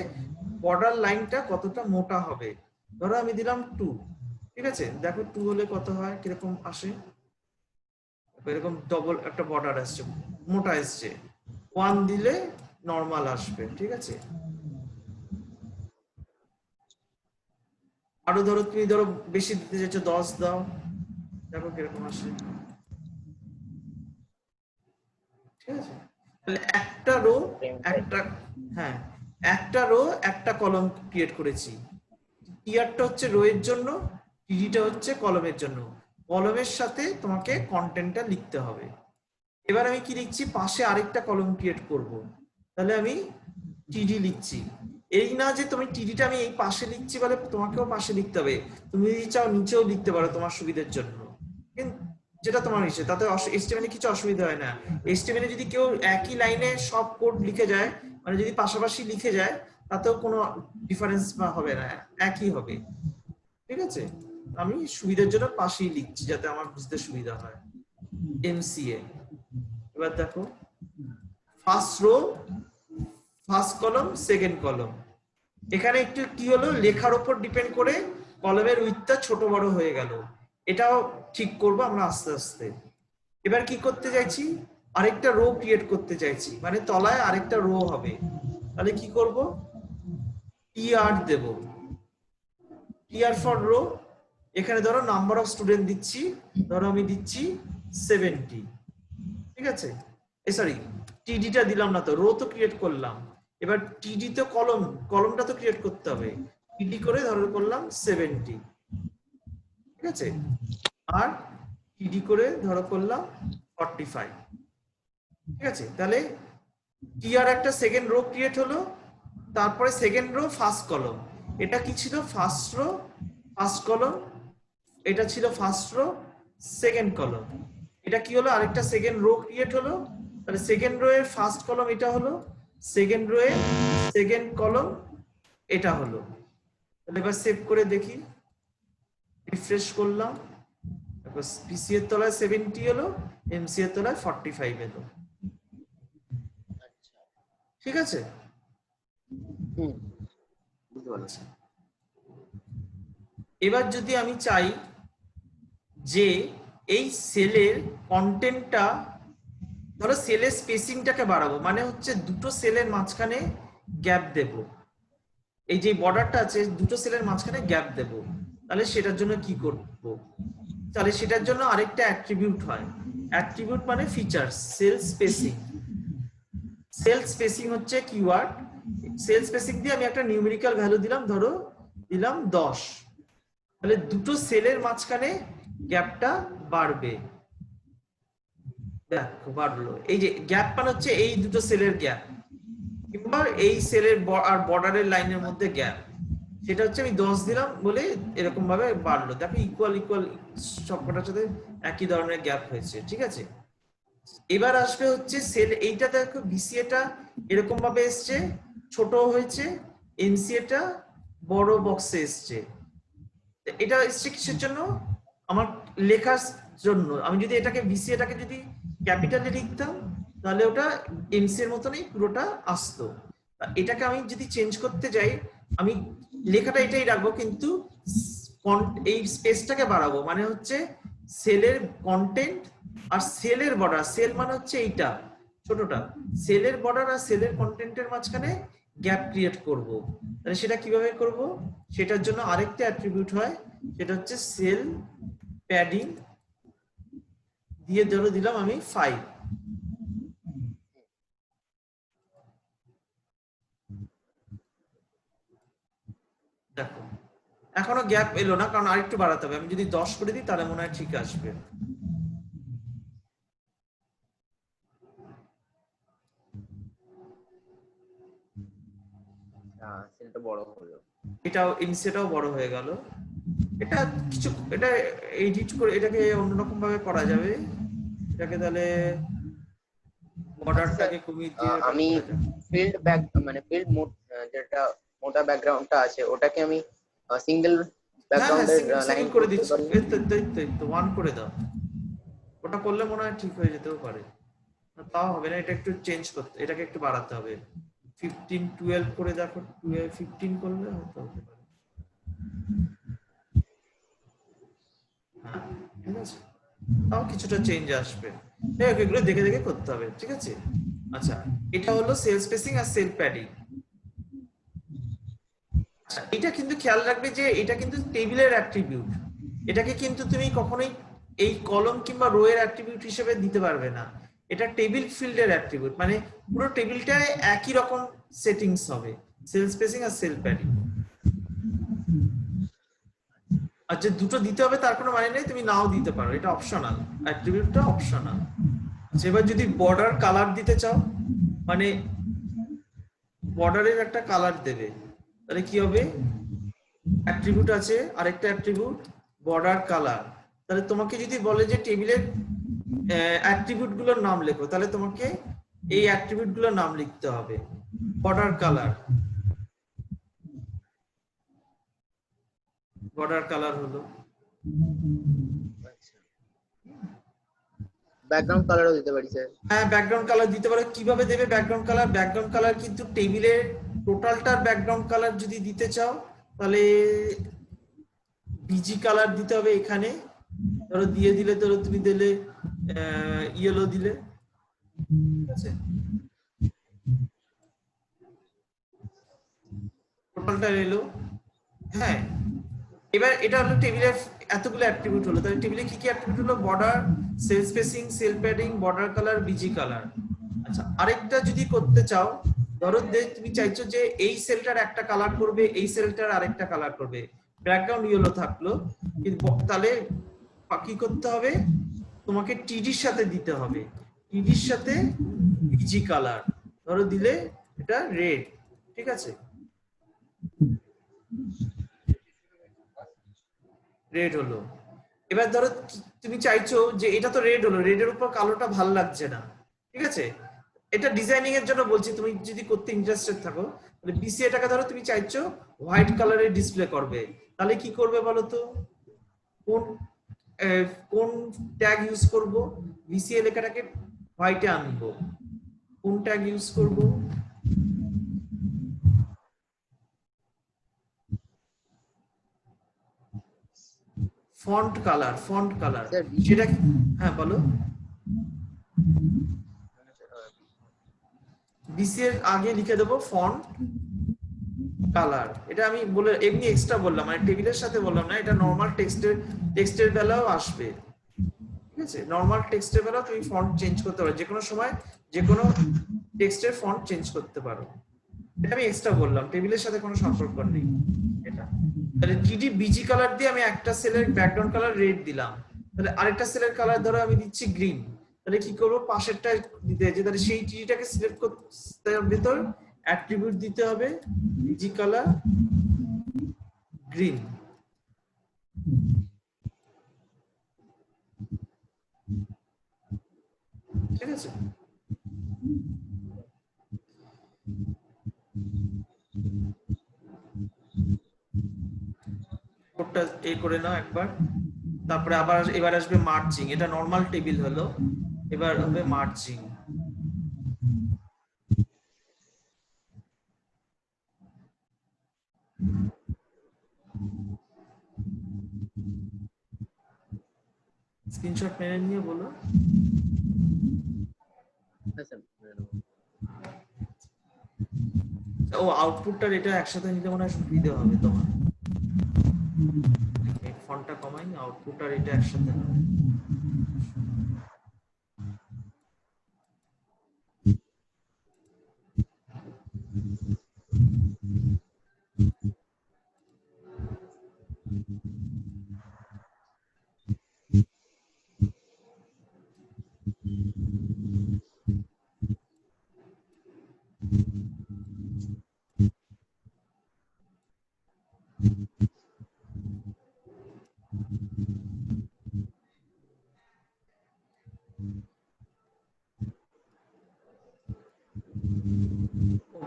বর্ডার লাইনটা কতটা মোটা হবে। ধরো আমি দিলাম 2, ঠিক আছে, দেখো 2 হলে কত হয়, কিরকম আসে, এরকম ডবল একটা বর্ডার আসছে, মোটা আসছে। 1 দিলে নরমাল আসবে, ঠিক আছে। আরো ধরো তুমি ধরো বেশি দিতে চাইছো, 10 দাও, দেখো কিরকম আসে, ঠিক আছে। তাহলে একটা রো একটা, হ্যাঁ একটা রো একটা কলম ক্রিয়েট করেছি। টিআরটা হচ্ছে রো এর জন্য, টিডিটা হচ্ছে কলমের জন্য। কলমের সাথে তোমাকে কন্টেন্টটা লিখতে হবে। এবার আমি কি লিখছি, পাশে আরেকটা কলম ক্রিয়েট করব, তাহলে আমি টিডি লিখছি। এই না যে তুমি টিডিটা আমি এই পাশে লিখছি বলে তোমাকেও পাশে লিখতে হবে, তুমি যদি চাও নিচেও লিখতে পারো তোমার সুবিধার জন্য, কিন্তু যেটা তোমার ইচ্ছে, তাতে এইচটিএমএল কিছু অসুবিধা হয় না। এইচটিএমএল যদি কেউ একই লাইনে সব কোড লিখে যায়, মানে যদি পাশাপাশি লিখে যায়, তাতেও কোনো ডিফারেন্স হবে না, একই হবে, ঠিক আছে। আমি সুবিধার জন্য পাশেই লিখছি যাতে আমার বুঝতে সুবিধা হয়। এমসিএ, এবার দেখো ফার্স্ট রো ফার্স্ট কলম সেকেন্ড কলম, এখানে একটু কি হলো, লেখার উপর ডিপেন্ড করে কলমের উইথটা ছোট বড় হয়ে গেল, এটাও ঠিক করবো আমরা আস্তে আস্তে। এবার কি করতে চাইছি, আরেকটা রো ক্রিয়েট করতে চাইছি, মানে তলায় আরেকটা রো হবে। তাহলে কি করব, টিআর দেব, টিআর ফর রো। এখানে ধরো নাম্বার অফ স্টুডেন্ট দিচ্ছি, ধরো আমি দিচ্ছি 70, ঠিক আছে। সরি, টিডিটা দিলাম না, তো রো তো ক্রিয়েট করলাম, এবার টিডি তো কলমটা তো ক্রিয়েট করতে হবে, টিডি করে ধরো করলাম 70, ঠিক আছে। আর টিডি করে ধরো করলাম 45, ঠিক আছে। তাহলে টিআর একটা সেকেন্ড রো ক্রিয়েট হলো, তারপরে সেকেন্ড রো ফার্স্ট কলম, এটা কি ছিল, ফার্স্ট রো ফার্স্ট কলম, এটা ছিল ফার্স্ট রো সেকেন্ড কলম, এটা কি হলো, আরেকটা সেকেন্ড রো ক্রিয়েট হলো। তাহলে সেকেন্ড রো এর ফার্স্ট কলম এটা হলো, সেকেন্ড রো এর সেকেন্ড কলম এটা হলো। তাহলে এবার সেভ করে দেখি, রিফ্রেশ করলাম, তারপর পিসি এর তলায় 70 এলো, এমসি এর তলায় 45 এলো, ঠিক আছে। এবার যদি আমি চাই যে এই সেলের কন্টেন্টটা, ধরো সেলের স্পেসিংটাকে বাড়াবো, মানে হচ্ছে দুটো সেলের মাঝখানে গ্যাপ দেব, এই যে বর্ডারটা আছে দুটো সেলের মাঝখানে গ্যাপ দেব, তাহলে সেটার জন্য কি করব, তাহলে সেটার জন্য আরেকটা অ্যাট্রিবিউট হয়, অ্যাট্রিবিউট মানে features, sell spacing. Sell spacing হচ্ছে কিওয়ার্ড, সেল স্পেসিং দিয়ে আমি একটা নিউমেরিক্যাল ভ্যালু দিলাম, ধরো দিলাম 10, তাহলে দুটো সেলের মাঝখানে গ্যাপটা বাড়বে, দেখো বাড়লো, এই যে গ্যাপ মানে হচ্ছে এই দুটো সেলের গ্যাপ, কিংবা এই সেলের আর বর্ডারের লাইনের মধ্যে গ্যাপ, সেটা হচ্ছে আমি 10 দিলাম বলে এরকম ভাবে বাড়লো, দেখো ইকুয়াল ইকুয়াল সবকটার সাথে একই ধরনের গ্যাপ হয়েছে, ঠিক আছে। এবার আসবে হচ্ছে সেল, এইটা দেখো বিসিএটা এরকম ভাবে এসছে, ছোট হয়েছে, এমসিএটা বড় বক্সে এসছে, এটা এসছে কিসের জন্য, আমার লেখার জন্য। আমি যদি এটাকে বিসিএটাকে যদি ক্যাপিটালে লিখতাম, তাহলে ওটা এমসি এর মতনই পুরোটা আসতো। এটাকে আমি যদি চেঞ্জ করতে যাই, আমি লেখাটা এটাই রাখবো, কিন্তু এই স্পেসটাকে বাড়াবো, মানে হচ্ছে সেলের কন্টেন্ট আর সেলের বর্ডার, সেল মানে হচ্ছে এইটা ছোটটা, সেলের বর্ডার আর সেলের কন্টেন্টের মাঝখানে গ্যাপ ক্রিয়েট করব। তাহলে সেটা কিভাবে করব, সেটার জন্য আরেকটা অ্যাট্রিবিউট হয়, সেটা হচ্ছে সেল প্যাডিং দিয়ে ধরো দিলাম আমি 5, এখনো গ্যাপ এলো না, কারণ আরেকটু বাড়াতে হবে। আমি যদি 10 করে দিই তাহলে মনে হয় ঠিক আসবে। সেটা বড় হলো। এটাও ইনসেটাও বড় হয়ে গেল। এটা কিছু, এটা এডিট করে এটাকে অন্যরকম ভাবে করা যাবে। এটাকে তাহলে আচ্ছা স্যার, বর্ডারটাকে কমিয়ে দিয়ে ওটা আমি করা যাবে। ফিল্ড ব্যাক মানে ফিল্ড মোড যেটা মোটা ব্যাকগ্রাউন্ডটা আছে ওটাকে আমি সিঙ্গেল হ্যাঁ হ্যাঁ, ব্যাকগ্রাউন্ডের সিঙ্গেল লাইন সিঙ্গেল করে করতে দিচ্ছি, পারি। এই তো এই তো এই তো 1 করে দাও। ওটা করলে মনে হয় ঠিক হয়ে যেতেও পারে। তাও হবে না, এটা একটু চেঞ্জ করতে, এটাকে একটু বাড়াতে হবে। 15 12 করে দেখো, 12 15 করলে হয়তো হতে পারে। হ্যাঁ, ঠিক আছে, তাও কিছুটা চেঞ্জ আসবে। এগুলো দেখে দেখে করতে হবে, ঠিক আছে। আচ্ছা, এটা হলো সেল স্পেসিং আর সেল প্যাডিং। আচ্ছা, এটা কিন্তু খেয়াল রাখবে যে এটা কিন্তু টেবিলের অ্যাট্রিবিউট। এটাকে কিন্তু তুমি কখনোই এই কলম কিংবা রো এর অ্যাট্রিবিউট হিসেবে দিতে পারবে না। এটা টেবিল ফিল্ডের অ্যাট্রিবিউট, মানে পুরো টেবিলটায় একই রকম সেটিংস হবে, সেল স্পেসিং আর সেল প্যাডিং। আর যে দুটো দিতে হবে তার কোনো মানে নেই, তুমি নাও দিতে পারো, এটা অপশনাল, অ্যাট্রিবিউটটা অপশনাল। আচ্ছা, এবার যদি বর্ডার কালার দিতে চাও, মানে বর্ডারের একটা কালার দেবে, তাহলে কি হবে? অ্যাট্রিবিউট আছে আরেকটা অ্যাট্রিবিউট বর্ডার কালার। তাহলে তোমাকে যদি বলে যে টেবিলের অ্যাট্রিবিউট গুলোর নাম লেখো, তাহলে তোমাকে এই অ্যাট্রিবিউট গুলোর নাম লিখতে হবে। বর্ডার কালার, বর্ডার কালার হলো। ব্যাকগ্রাউন্ড কালারও দিতে পারি স্যার? হ্যাঁ, ব্যাকগ্রাউন্ড কালার দিতে পারো। কিভাবে দেবে ব্যাকগ্রাউন্ড কালার? ব্যাকগ্রাউন্ড কালার কিন্তু টেবিলের টোটালটার ব্যাকগ্রাউন্ড কালার যদি দিতে চাও, তাহলে বিজি কালার দিতে হবে এখানে। ধরো দিয়ে দিলে, ধরো তুমি দিলে ইয়েলো দিলে, ঠিক আছে, টোটালটা এলো। হ্যাঁ, এবার এটা হলো টেবিলের এতগুলো অ্যাট্রিবিউট হলো। তাহলে টেবিলে কি কি অ্যাট্রিবিউট হলো? Border, sell spacing, sell padding, border colour, busy colour. আচ্ছা, আরেকটা যদি করতে চাও, ধরো তুমি চাইছো যে এই সেলটার একটা কালার করবে, এই সেলটার আরেকটা কালার করবে, ব্যাকগ্রাউন্ড ইয়েলো থাকলো, কিন্তু তাহলে কি করতে হবে? তোমাকে টিডির সাথে দিতে হবে, টিডির সাথে বিজি কালার। ধরো দিলে এটা রেড, ঠিক আছে, রেড হলো। এবার ধরো তুমি চাইছো যে এটা তো রেড হলো, রেডের উপর কালোটা ভাল লাগছে না, ঠিক আছে, এটা ডিজাইনিং এর জন্য বলছি, তুমি যদি করতে ইন্টারেস্টেড থাকো, তাহলে বিসিএটাকে ধরো তুমি চাইছো হোয়াইট কালারে ডিসপ্লে করবে, তাহলে কি করবে বলো তো? কোন কোন ট্যাগ ইউজ করব? বিসিএ লেখাটাকে হোয়াইটে আনবো, কোন ট্যাগ ইউজ করব? Font colour, font colour, sir সেটা হ্যাঁ বলো। বিসি এর আগে লিখে দেবো ফন্ট কালার। এটা আমি বলে এমনি এক্সট্রা বললাম, মানে টেবিলের সাথে বললাম না, এটা নরমাল টেক্সটের বেলাও আসবে, ঠিক আছে। নরমাল টেক্সটের বেলাও তুমি ফন্ট চেঞ্জ করতে পারো, যে কোনো সময় যে কোনো টেক্সটের ফন্ট চেঞ্জ করতে পারো। এটা আমি এক্সট্রা বললাম, টেবিলের সাথে কোনো সম্পর্ক নেই এটা। তাহলে টিডি বিজি কালার দিয়ে আমি একটা সেলের ব্যাকগ্রাউন্ড কালার রেড দিলাম, তাহলে আরেকটা সেলের কালার ধরো আমি দিচ্ছি গ্রিন, তাহলে কি করবো? পাশেরটা দিতে হচ্ছে, তাহলে সেই টিডিটাকে সিলেক্ট করতে ভেতর অ্যাট্রিবিউট দিতে হবে বিজি কালার গ্রিন, ঠিক আছে। কোডটা এ করে নাও একবার, তারপরে আবার এবার আসবে মার্জিং। এটা নরমাল টেবিল হলো, এবার হবে মার্জিং। স্ক্রিনশট মেরে নিয়ে বলো। ও আউটপুটটা এটা একসাথে নিতে মনে হয় সুবিধা হবে তোমার। এই ফন্টটা কমাই, আউটপুটটা এটা একসাথে নাও।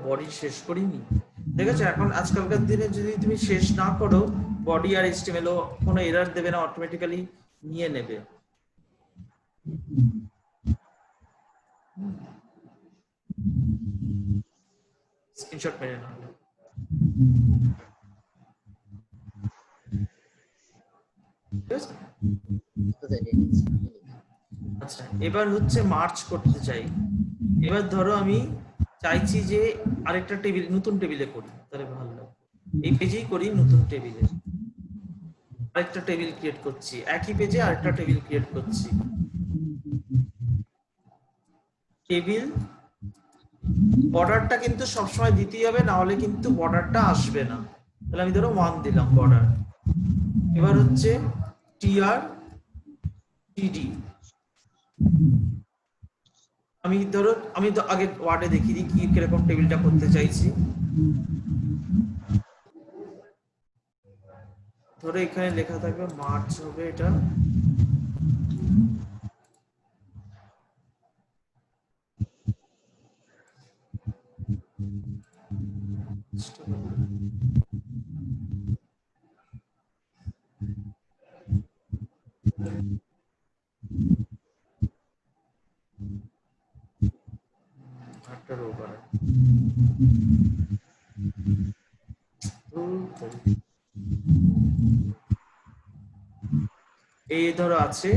বডি শেষ করিনি, ঠিক আছে। এখন আজকালকার দিনে যদি তুমি শেষ না করো বডি আর এইচটিএমএল কোনো এরর দেবে না, অটোমেটিক্যালি নিয়ে নেবে। স্ক্রিনশট মেরে নাও। আচ্ছা, এবার হচ্ছে মার্চ করতে চাই। এবার ধরো আমি চাইছি যে আরেকটা টেবিল, নতুন টেবিলে করি, তাহলে ভালো লাগবে। এই পেজেই করি, নতুন টেবিলে আরেকটা টেবিল ক্রিয়েট করছি, একই পেজে আরেকটা টেবিল ক্রিয়েট করছি। টেবিল বর্ডারটা কিন্তু সবসময় দিতেই হবে, না হলে কিন্তু বর্ডারটা আসবে না। তাহলে আমি ধরো 1 দিলাম বর্ডার। এবার হচ্ছে টিআর টিডি। আমি ধরো আমি তো আগে ওয়ার্ডে দেখিয়ে দিই কি কিরকম টেবিলটা করতে চাইছি। ধরো এখানে লেখা থাকবে মার্চ হবে এটা, এই ধরো আছে,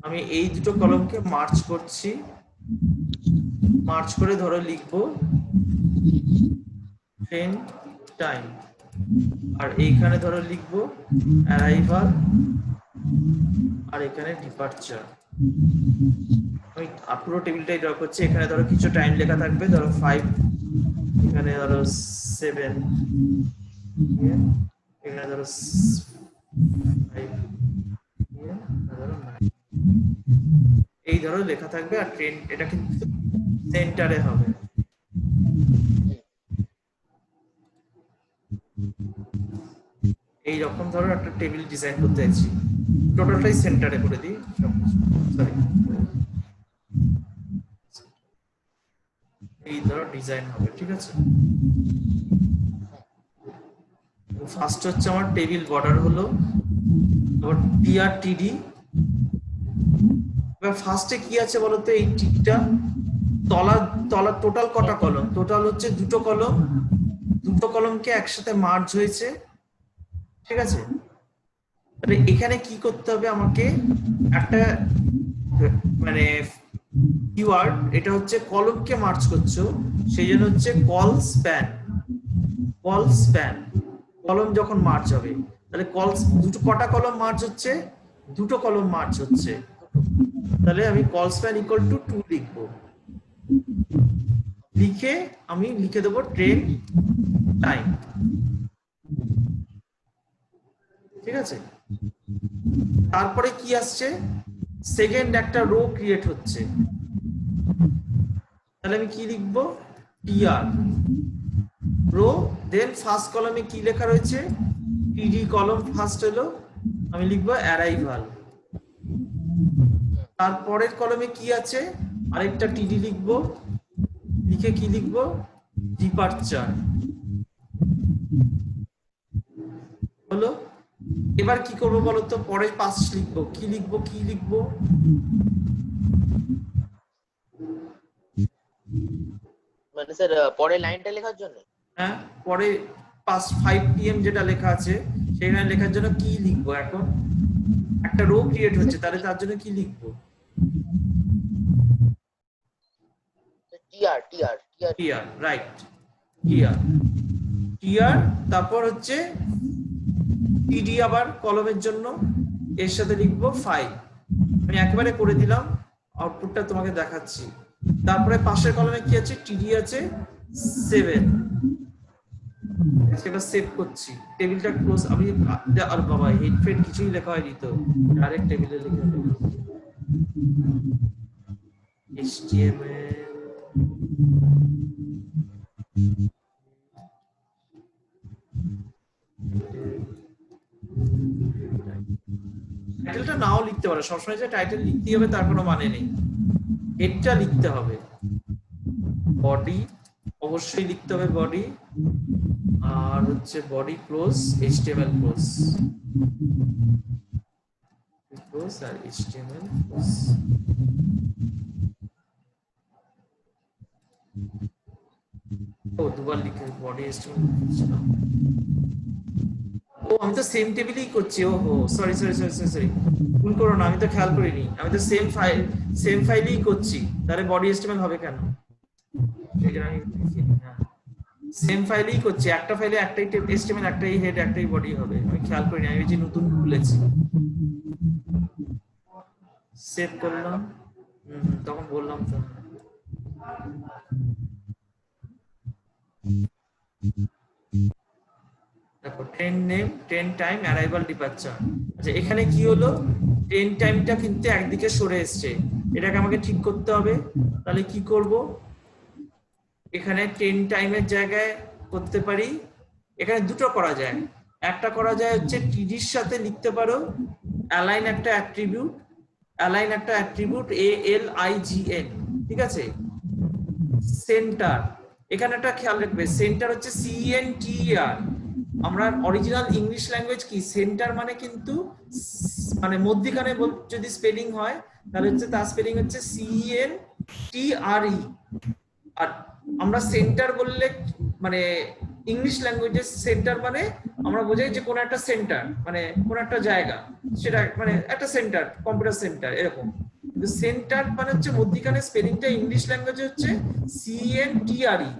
আমি এই দুটো কলমকে মার্চ করছি। মার্চ করে ধরো লিখবো ট্রেন টাইম, আর এইখানে ধরো লিখবো অ্যারাইভাল, আর এখানে ডিপারচার। আমি পুরো টেবিলটাই ড্র করছি। এখানে ধরো কিছু টাইম লেখা থাকবে, ধরো 5, এখানে ধরো 7, এখানে ধরো 5, এই ধরো লেখা থাকবে। আর ট্রেন এটা কিন্তু সেন্টারে হবে। এই রকম ধরো একটা টেবিল ডিজাইন করতে চাইছি, টোটালটাই সেন্টারে করে দিই। সরি, এই ধরো ডিজাইন হবে, ঠিক আছে। ফার্স্ট হচ্ছে আমার টেবিল বর্ডার হলো, তারপর টিআর টিডি। এবার ফার্স্টে কি আছে বলতো, এই টিটা তলা টোটাল কটা কলম? টোটাল হচ্ছে দুটো কলম, দুটো কলমকে একসাথে মার্জ হয়েছে, ঠিক আছে। তাহলে এখানে কি করতে হবে আমাকে, একটা মানে কিওয়ার্ড, এটা হচ্ছে কলমকে মার্জ করছো, সেই জন্য হচ্ছে কল স্প্যান। কল স্প্যান, কলম যখন মার্জ হবে, তাহলে দুটো কটা কলম মার্জ হচ্ছে? দুটো কলম মার্জ হচ্ছে। তাহলে আমি কল স্প্যান ইকুয়াল টু 2 লিখবো। লিখে আমি লিখে দেবো ট্রেন টাইম, ঠিক আছে। তারপরে কি আসছে, সেকেন্ড একটা রো ক্রিয়েট হচ্ছে, তাহলে আমি কি লিখবো, টিআর রো, দেন ফার্স্ট কলামে কি লেখা রয়েছে, টিডি কলম ফার্স্ট হলো, আমি লিখবো অ্যারাইভাল। তারপরের কলমে কি আছে, আরেকটা টিডি লিখবো, লিখে কি লিখবো, ডিপারচার হলো। এবার কি করবো বলতো, পরে পাস লিখবো, কি লিখবো কি লিখবো, মানে স্যার পরের লাইনটা লেখার জন্য? হ্যাঁ, পরে 5 PM যেটা লেখা আছে সেখানে লেখার জন্য কি লিখবো? এখন একটা রো ক্রিয়েট হচ্ছে, তাহলে তার জন্য কি লিখবো, TR TR TR TR, right, TR TR. তারপর হচ্ছে টিডি আবার কলমের জন্য, এর সাথে লিখবো 5। আমি একবারে করে দিলাম, আউটপুটটা তোমাকে দেখাচ্ছি। তারপরে পাশের কলমে কি আছে, টিডি আছে 7। সেটা সেভ করছি, টেবিলটা ক্লোজ। আমি আর বাবা হেডফেড কিছুই লেখা হয়নি তো, ডাইরেক্ট টেবিলে লিখে দেব HTML। টাইটেলটা নাও লিখতে পারো, সবসময় যে টাইটেল লিখতেই হবে তার কোনো মানে নেই। হেডটা লিখতে হবে, বডি অবশ্যই লিখতে হবে বডি, আর হচ্ছে body close HTML close close আর এইচটিএমএল ক্লোজ। ও দুবার লিখে বডি এইচটিএমএল লিখছিলাম। ও আমি তো সেম টেবিলেই করছি। ও হো sorry sorry sorry sorry sorry, ভুল করো না, আমি তো খেয়াল করিনি, আমি তো সেম ফাইলেই করছি, তাহলে বডি এইচটিএমএল হবে কেন? এটা আমি লিখিনি। হ্যাঁ সেম ফাইলেই করছি, একটা ফাইলে একটাই এইচটিএমএল, একটাই হেড, একটাই বডি হবে, আমি খেয়াল করিনি, আমি যে নতুন খুলেছি। সেভ করলাম, তখন বললাম তো। দেখো train name, train time, arrival, departure. আচ্ছা এখানে কি হলো, ট্রেন টাইমটা কিন্তু একদিকে সরে এসছে, এটাকে আমাকে ঠিক করতে হবে। তাহলে কি করব, এখানে ট্রেন টাইমের জায়গায় করতে পারি, এখানে দুটো করা যায়। একটা করা যায় হচ্ছে টিডির সাথে লিখতে পারো অ্যালাইন একটা অ্যাট্রিবিউট, অ্যালাইন একটা অ্যাট্রিবিউট ALIGN, ঠিক আছে। সেন্টার, এখানে একটা খেয়াল রাখবে, সেন্টার হচ্ছে CENTER। আমরা অরিজিনাল ইংলিশ ল্যাঙ্গুয়েজ কি সেন্টার মানে কিন্তু মানে মধ্যিখানে যদি স্পেলিং হয় তাহলে হচ্ছে তার স্পেলিং হচ্ছে CENTRE। আর আমরা সেন্টার বললে মানে ইংলিশ ল্যাঙ্গুয়েজে সেন্টার মানে আমরা বোঝাই যে কোন একটা সেন্টার মানে কোন একটা জায়গা, সেটা মানে একটা সেন্টার, কম্পিউটার সেন্টার এরকম। কিন্তু সেন্টার মানে হচ্ছে মধ্যিখানে স্পেলিংটা ইংলিশ ল্যাঙ্গুয়েজে হচ্ছে CENTRE,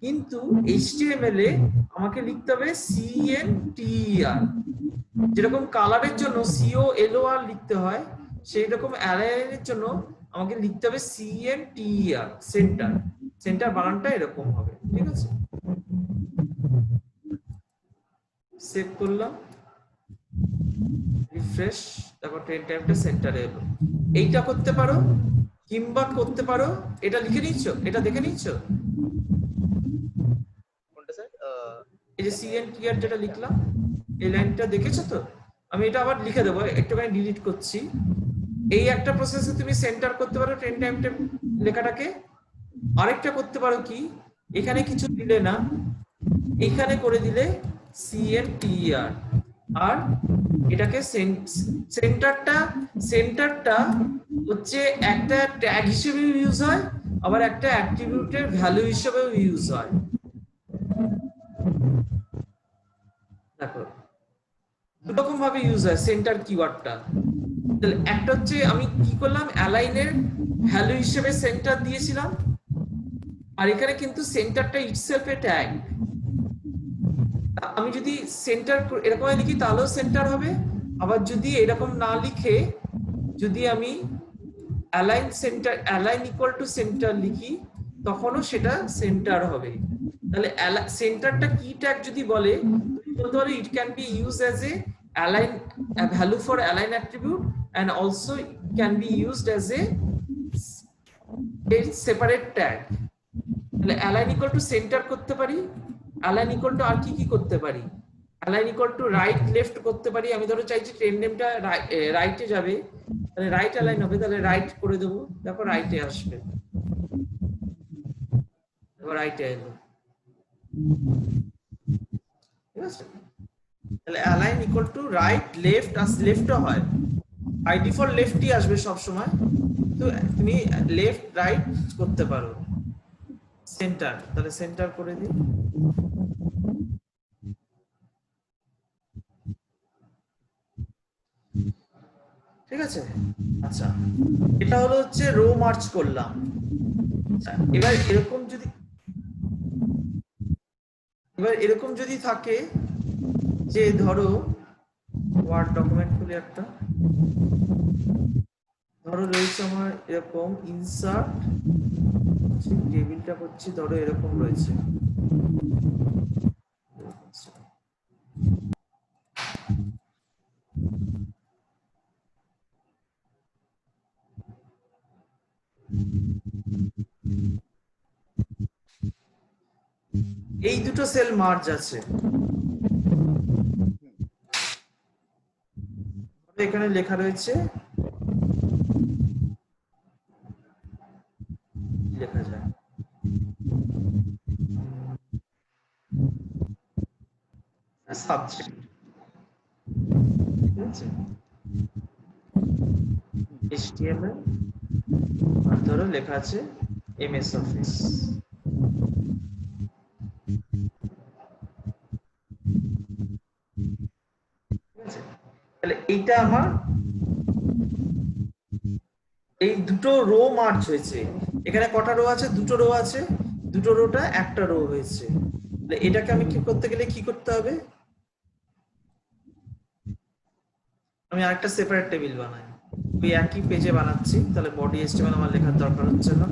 কিন্তু HTML এ আমাকে লিখতে হবে CENTER। যেরকম কালারের জন্য COLOR লিখতে হয়, সেই রকম অ্যালাইনের জন্য আমাকে লিখতে হবে CENTER, সেন্টার। সেন্টার বানানটা এরকম হবে, ঠিক আছে। সেভ করলাম, রিফ্রেশ, তারপর ট্রেন টাইমটা সেন্টারে এলো। এইটা করতে পারো কিংবা করতে পারো, এটা লিখে নিচ্ছ, এটা দেখে নিচ্ছ, কোনটা স্যার? এই যে CENTER যেটা লিখলাম, এই লাইনটা দেখেছো তো? আমি এটা আবার লিখে দেবো, একটুখানি ডিলিট করছি। এই একটা প্রসেসে তুমি সেন্টার করতে পারো ট্রেন টাইমটা লেখাটাকে। আরেকটা করতে পারো কি, এখানে কিছু দিলে না, এখানে করে দিলে CENTER, আর এটাকে সেন্টারটা হচ্ছে একটা ট্যাগ হিসেবে ইউজ হয়, আবার একটা অ্যাট্রিবিউটের ভ্যালু হিসেবেও ইউজ হয়। দেখো দুরকম ভাবে ইউজ হয় সেন্টার কিওয়ার্ডটা। তাহলে একটা হচ্ছে আমি কি করলাম, অ্যালাইনের ভ্যালু হিসেবে সেন্টার দিয়েছিলাম, আর এখানে কিন্তু সেন্টারটা ইটসেলফ এ ট্যাগ। আমি যদি সেন্টার এরকম লিখি তাহলেও সেন্টার হবে, আবার যদি এরকম না লিখে যদি আমি align centre, align equal to centre লিখি, তখনও সেটা সেন্টার হবে। তাহলে সেন্টারটা কি ট্যাগ যদি বলে, তুমি বলতে পারো it can be use as a align value for align attribute and also can be used as a separate tag. তাহলে অ্যালাইন ইকুয়াল টু সেন্টার করতে পারি, অ্যালাইন ইকুয়াল টু আর কি কি করতে পারি, align equal to right left করতে পারি। আমি ধরো চাইছি ট্রেন নেমটা রাইটে যাবে, তাহলে রাইট অ্যালাইন হবে, তাহলে রাইট করে দেবো, দেখো রাইটে আসবে, দেখো রাইটে এলো, ঠিক আছে। তাহলে align equal to right left, আর লেফটও হয়, বাই ডিফল্ট লেফটই আসবে সব সময়, তো তুমি লেফট রাইট করতে পারো। সেন্টার, তাহলে সেন্টার করে দিই, ঠিক আছে। আচ্ছা এটা হলো হচ্ছে রো মার্চ করলাম। এবার এরকম যদি থাকে যে ধরো ওয়ার্ড ডকুমেন্ট খুলে একটা, ধরো রয়েছে আমার এরকম ইনসার্ট, টেবিলটা করছি, ধরো এরকম রয়েছে, এই দুটো সেল মার্জ আছে, এখানে লেখা রয়েছে লেখা যায়? সাবজেক্ট, ঠিক আছে, HTML, আর ধরো লেখা আছে MS অফিস। ঠিক আছে, তাহলে এইটা আমার এই দুটো রো মার্জ হয়েছে। এখানে কটা রো আছে? দুটো রো আছে, দুটো রোটা একটা রো হয়েছে। তাহলে এটাকে আমি কি করতে গেলে কি করতে হবে? আমি আরেকটা সেপারেট টেবিল বানাই, ওই একই পেজে বানাচ্ছি, তাহলে বডি HTML আমার লেখার দরকার হচ্ছে না।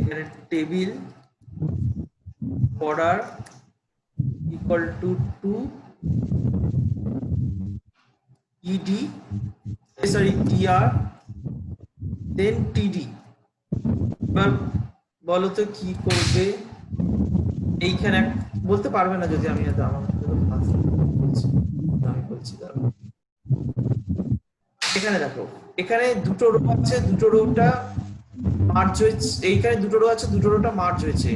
এখানে table border equal to ed, sorry, tr, then td। এবার বলো তো কি করবে? এইখানে বলতে পারবে না যদি আমি আমি বলছি, এখানে দেখো, এখানে দুটো রো আছে, দুটো রোটা মার্জ হয়েছে, এইখানে দুটো রো আছে, দুটো রোটা মার্জ হয়েছে।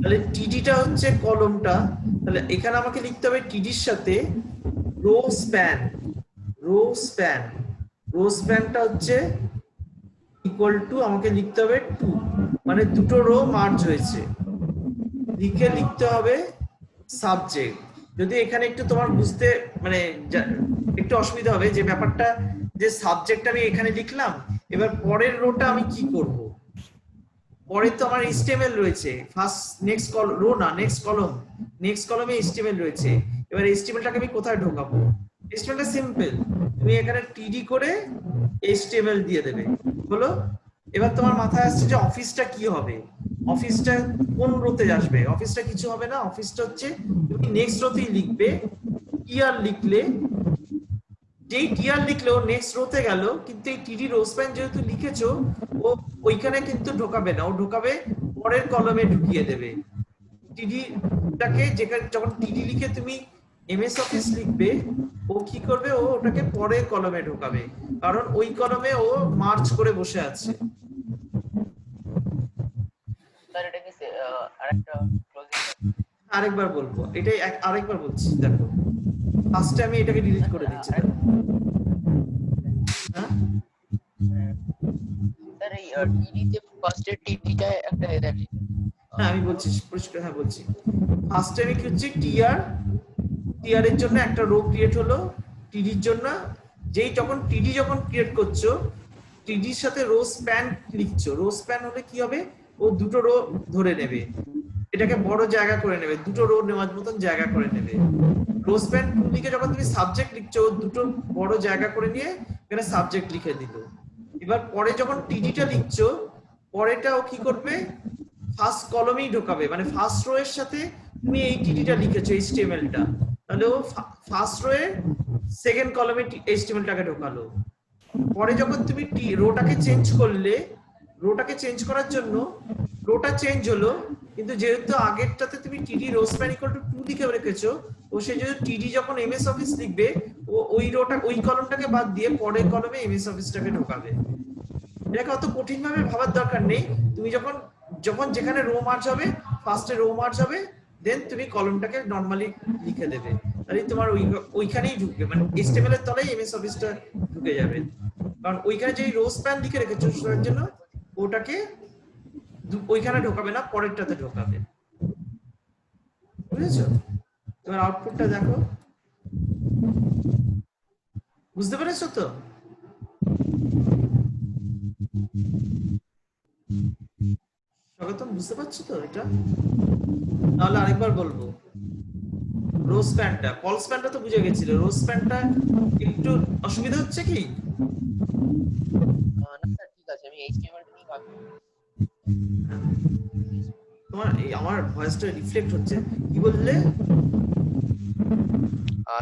তাহলে টিডিটা হচ্ছে কলমটা, তাহলে এখানে আমাকে লিখতে হবে টিডির সাথে row span, row span, row স্প্যানটা হচ্ছে ইকুয়াল টু, আমাকে লিখতে হবে 2, মানে দুটো রো মার্জ হয়েছে, লিখে লিখতে হবে সাবজেক্ট। যদি এখানে একটু তোমার বুঝতে মানে একটু অসুবিধা হবে যে ব্যাপারটা, যে সাবজেক্ট আমি এখানে লিখলাম, এবার পরের রোটা আমি কি করব? পরে তো আমার HTML রয়েছে, ফার্স্ট নেক্সট রো না, নেক্সট কলম, নেক্সট কলমে HTML রয়েছে। এবার HTMLটাকে আমি কোথায় ঢোকাবো? HTMLটা সিম্পল, তুমি এখানে টিডি করে HTML দিয়ে দেবে, হলো। এবার তোমার মাথায় আসছে যে অফিসটা কি হবে, অফিসটা কোন রোতে আসবে? অফিসটা কিছু হবে না, অফিসটা হচ্ছে তুমি নেক্সট রোতেই লিখবে। টিআর লিখলে, যেই টিআর লিখলে ও নেক্সট রোতে গেল, কিন্তু এই টিডি রো স্প্যান যেহেতু লিখেছো, ও ওইখানে কিন্তু ঢোকাবে না, ও ঢোকাবে পরের কলমে ঢুকিয়ে দেবে টিডিটাকে। যেখানে যখন টিডি লিখে তুমি MS অফিস লিখবে, ও কি করবে? ও ওটাকে পরের কলমে ঢোকাবে, কারণ ওই কলমে ও মার্চ করে বসে আছে। আরেকবার বলবো, এটাই আরেকবার বলছি, দেখো ফার্স্টে আমি এটাকে ডিলিট করে দিচ্ছি, দেখো। হ্যাঁ স্যার এই টিডিতে ফার্স্টে টিডিটা একটা দেখি। হ্যাঁ আমি বলছি পরিষ্কার, হ্যাঁ বলছি। ফার্স্টে আমি কি হচ্ছে টিআর, টিআর এর জন্য একটা রো ক্রিয়েট হলো, টিডির জন্য যেই যখন টিডি যখন ক্রিয়েট করছো, টিডির সাথে রো স্প্যান লিখছো, রো স্প্যান হলে কি হবে? ও দুটো রো ধরে নেবে, এটাকে বড় জায়গা করে নেবে, দুটো রো নেওয়ার মতন জায়গা করে নেবে। রো স্প্যান লিখে যখন তুমি সাবজেক্ট লিখছো, দুটো বড় জায়গা করে নিয়ে এখানে সাবজেক্ট লিখে দিল। এবার পরে যখন টিডিটা লিখছো, পরেটা ও কি করবে? ফার্স্ট কলমেই ঢোকাবে, মানে ফার্স্ট রো এর সাথে তুমি এই টিডিটা লিখেছো HTML-টা, তাহলে ও ফার্স্ট রো এর সেকেন্ড কলমে HTML-টাকে ঢোকালো। পরে যখন তুমি রোটাকে চেঞ্জ করলে, রোটাকে চেঞ্জ করার জন্য রোটা চেঞ্জ হলো, কিন্তু যেহেতু আগেরটাতে তুমি টিডি রো স্প্যান ইকুয়াল টু 2 লিখে রেখেছো, ও সে যেহেতু টিডি যখন MS অফিস লিখবে, ও ওই রোটা, ওই কলমটাকে বাদ দিয়ে পরের কলমে MS অফিসটাকে ঢোকাবে। এটাকে অত কঠিন ভাবে ভাবার দরকার নেই। তুমি যখন যখন যেখানে রো মার্জ হবে, ফার্স্টে রো মার্জ হবে, দেন তুমি কলমটাকে নরমালি লিখে দেবে, তাহলে তোমার ওইখানেই ঢুকবে, মানে HTML এর তলায় MS অফিসটা ঢুকে যাবে, কারণ ওইখানে যে রো স্প্যান লিখে রেখেছো সেটার জন্য ওটাকে ওইখানে ঢোকাবে না, পরেরটাতে ঢোকাবে। বুঝেছো? তোমার আউটপুটটা দেখো, বুঝতে পেরেছো তো? স্বাগতম, বুঝতে পারছো তো এটা? তাহলে আরেকবার বলবো, রো স্প্যানটা, কল স্প্যানটা তো বুঝে গেছিলে, রো স্প্যানটা একটু অসুবিধা হচ্ছে কি? না স্যার ঠিক আছে, আমি HTML টা নিয়ে ভাবছি। তোমার আমার ভয়েসটা রিফ্লেক্ট হচ্ছে, কি বললে?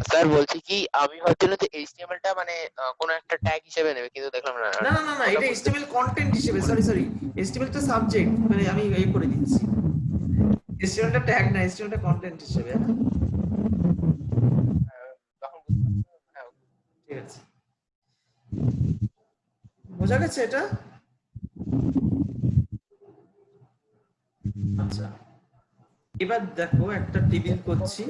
স্যার বলছি কি, আমি ভাবছিলাম যে HTML টা মানে কোন একটা ট্যাগ হিসেবে নেবে, কিন্তু দেখলাম না। না না না না, এটা HTML কন্টেন্ট হিসেবে, সরি, HTML টা সাবজেক্ট, মানে আমি এই করে দিচ্ছি, HTML টা ট্যাগ না, HTML টা কন্টেন্ট হিসেবে। তখন ঠিক আছে, বোঝা গেছে এটা? আচ্ছা, এবার দেখো একটা টেবিল করছি।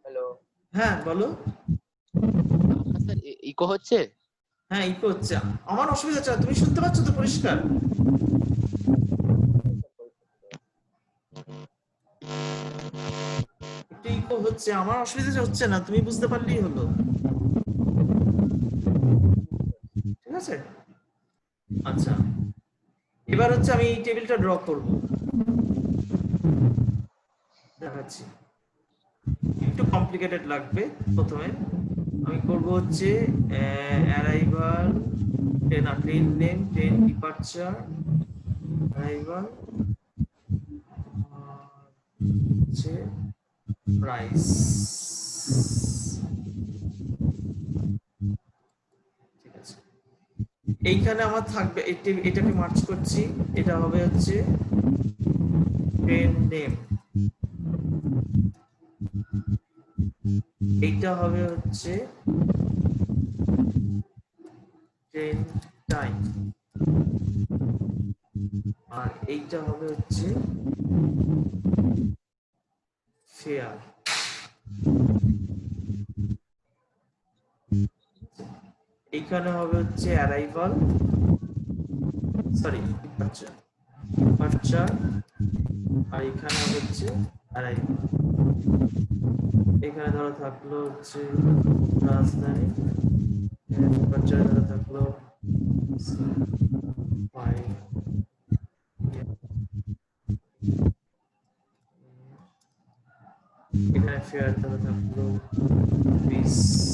হ্যালো, হ্যাঁ বলো। স্যার ইকো হচ্ছে? হ্যাঁ ইকো হচ্ছে, আমার অসুবিধা হচ্ছে না, তুমি শুনতে পাচ্ছ তো পরিষ্কার? একটু ইকো হচ্ছে, আমার অসুবিধা হচ্ছে না, তুমি বুঝতে পারলেই হলো। ঠিক আছে, আচ্ছা এবার হচ্ছে আমি এই টেবিলটা ড্র করব, দেখাচ্ছি। একটু কমপ্লিকেটেড লাগবে। প্রথমে আমি করব হচ্ছে arrival, train name, train departure, arrival হচ্ছে প্রাইস। ঠিক আছে, এইখানে আমার থাকবে, এটাকে মার্চ করছি, এটা হবে হচ্ছে ট্রেন নেম, এইটা হবে হচ্ছে ট্রেন টাইম, আর এইটা হবে হচ্ছে ফেয়ার। এইখানে হবে হচ্ছে অ্যারাইভাল, সরি ডিপারচার, ডিপারচার, আর এখানে হবে হচ্ছে অ্যারাইভাল। এখানে ধরো থাকলো হচ্ছে রাজধানী, ডিপারচার ধরো থাকলো এখানে ফেয়ার ধরো থাকলো 20,000।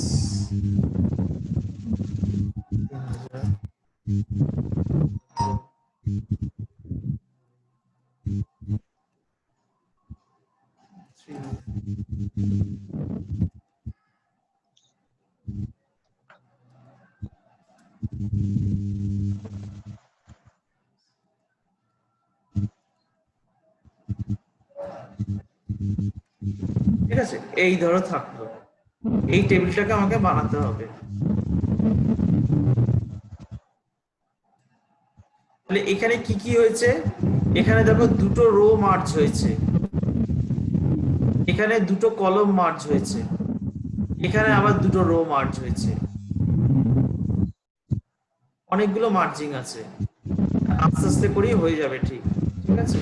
ঠিক আছে, এই ধরো থাকলো, এই টেবিলটাকে আমাকে বানাতে হবে। তাহলে এখানে কি কি হয়েছে, এখানে দেখো দুটো রো মার্জ হয়েছে, এখানে দুটো কলম মার্জ হয়েছে, এখানে আবার দুটো রো মার্জ হয়েছে, অনেকগুলো মার্জিং আছে, আস্তে আস্তে করেই হয়ে যাবে। ঠিক ঠিক আছে,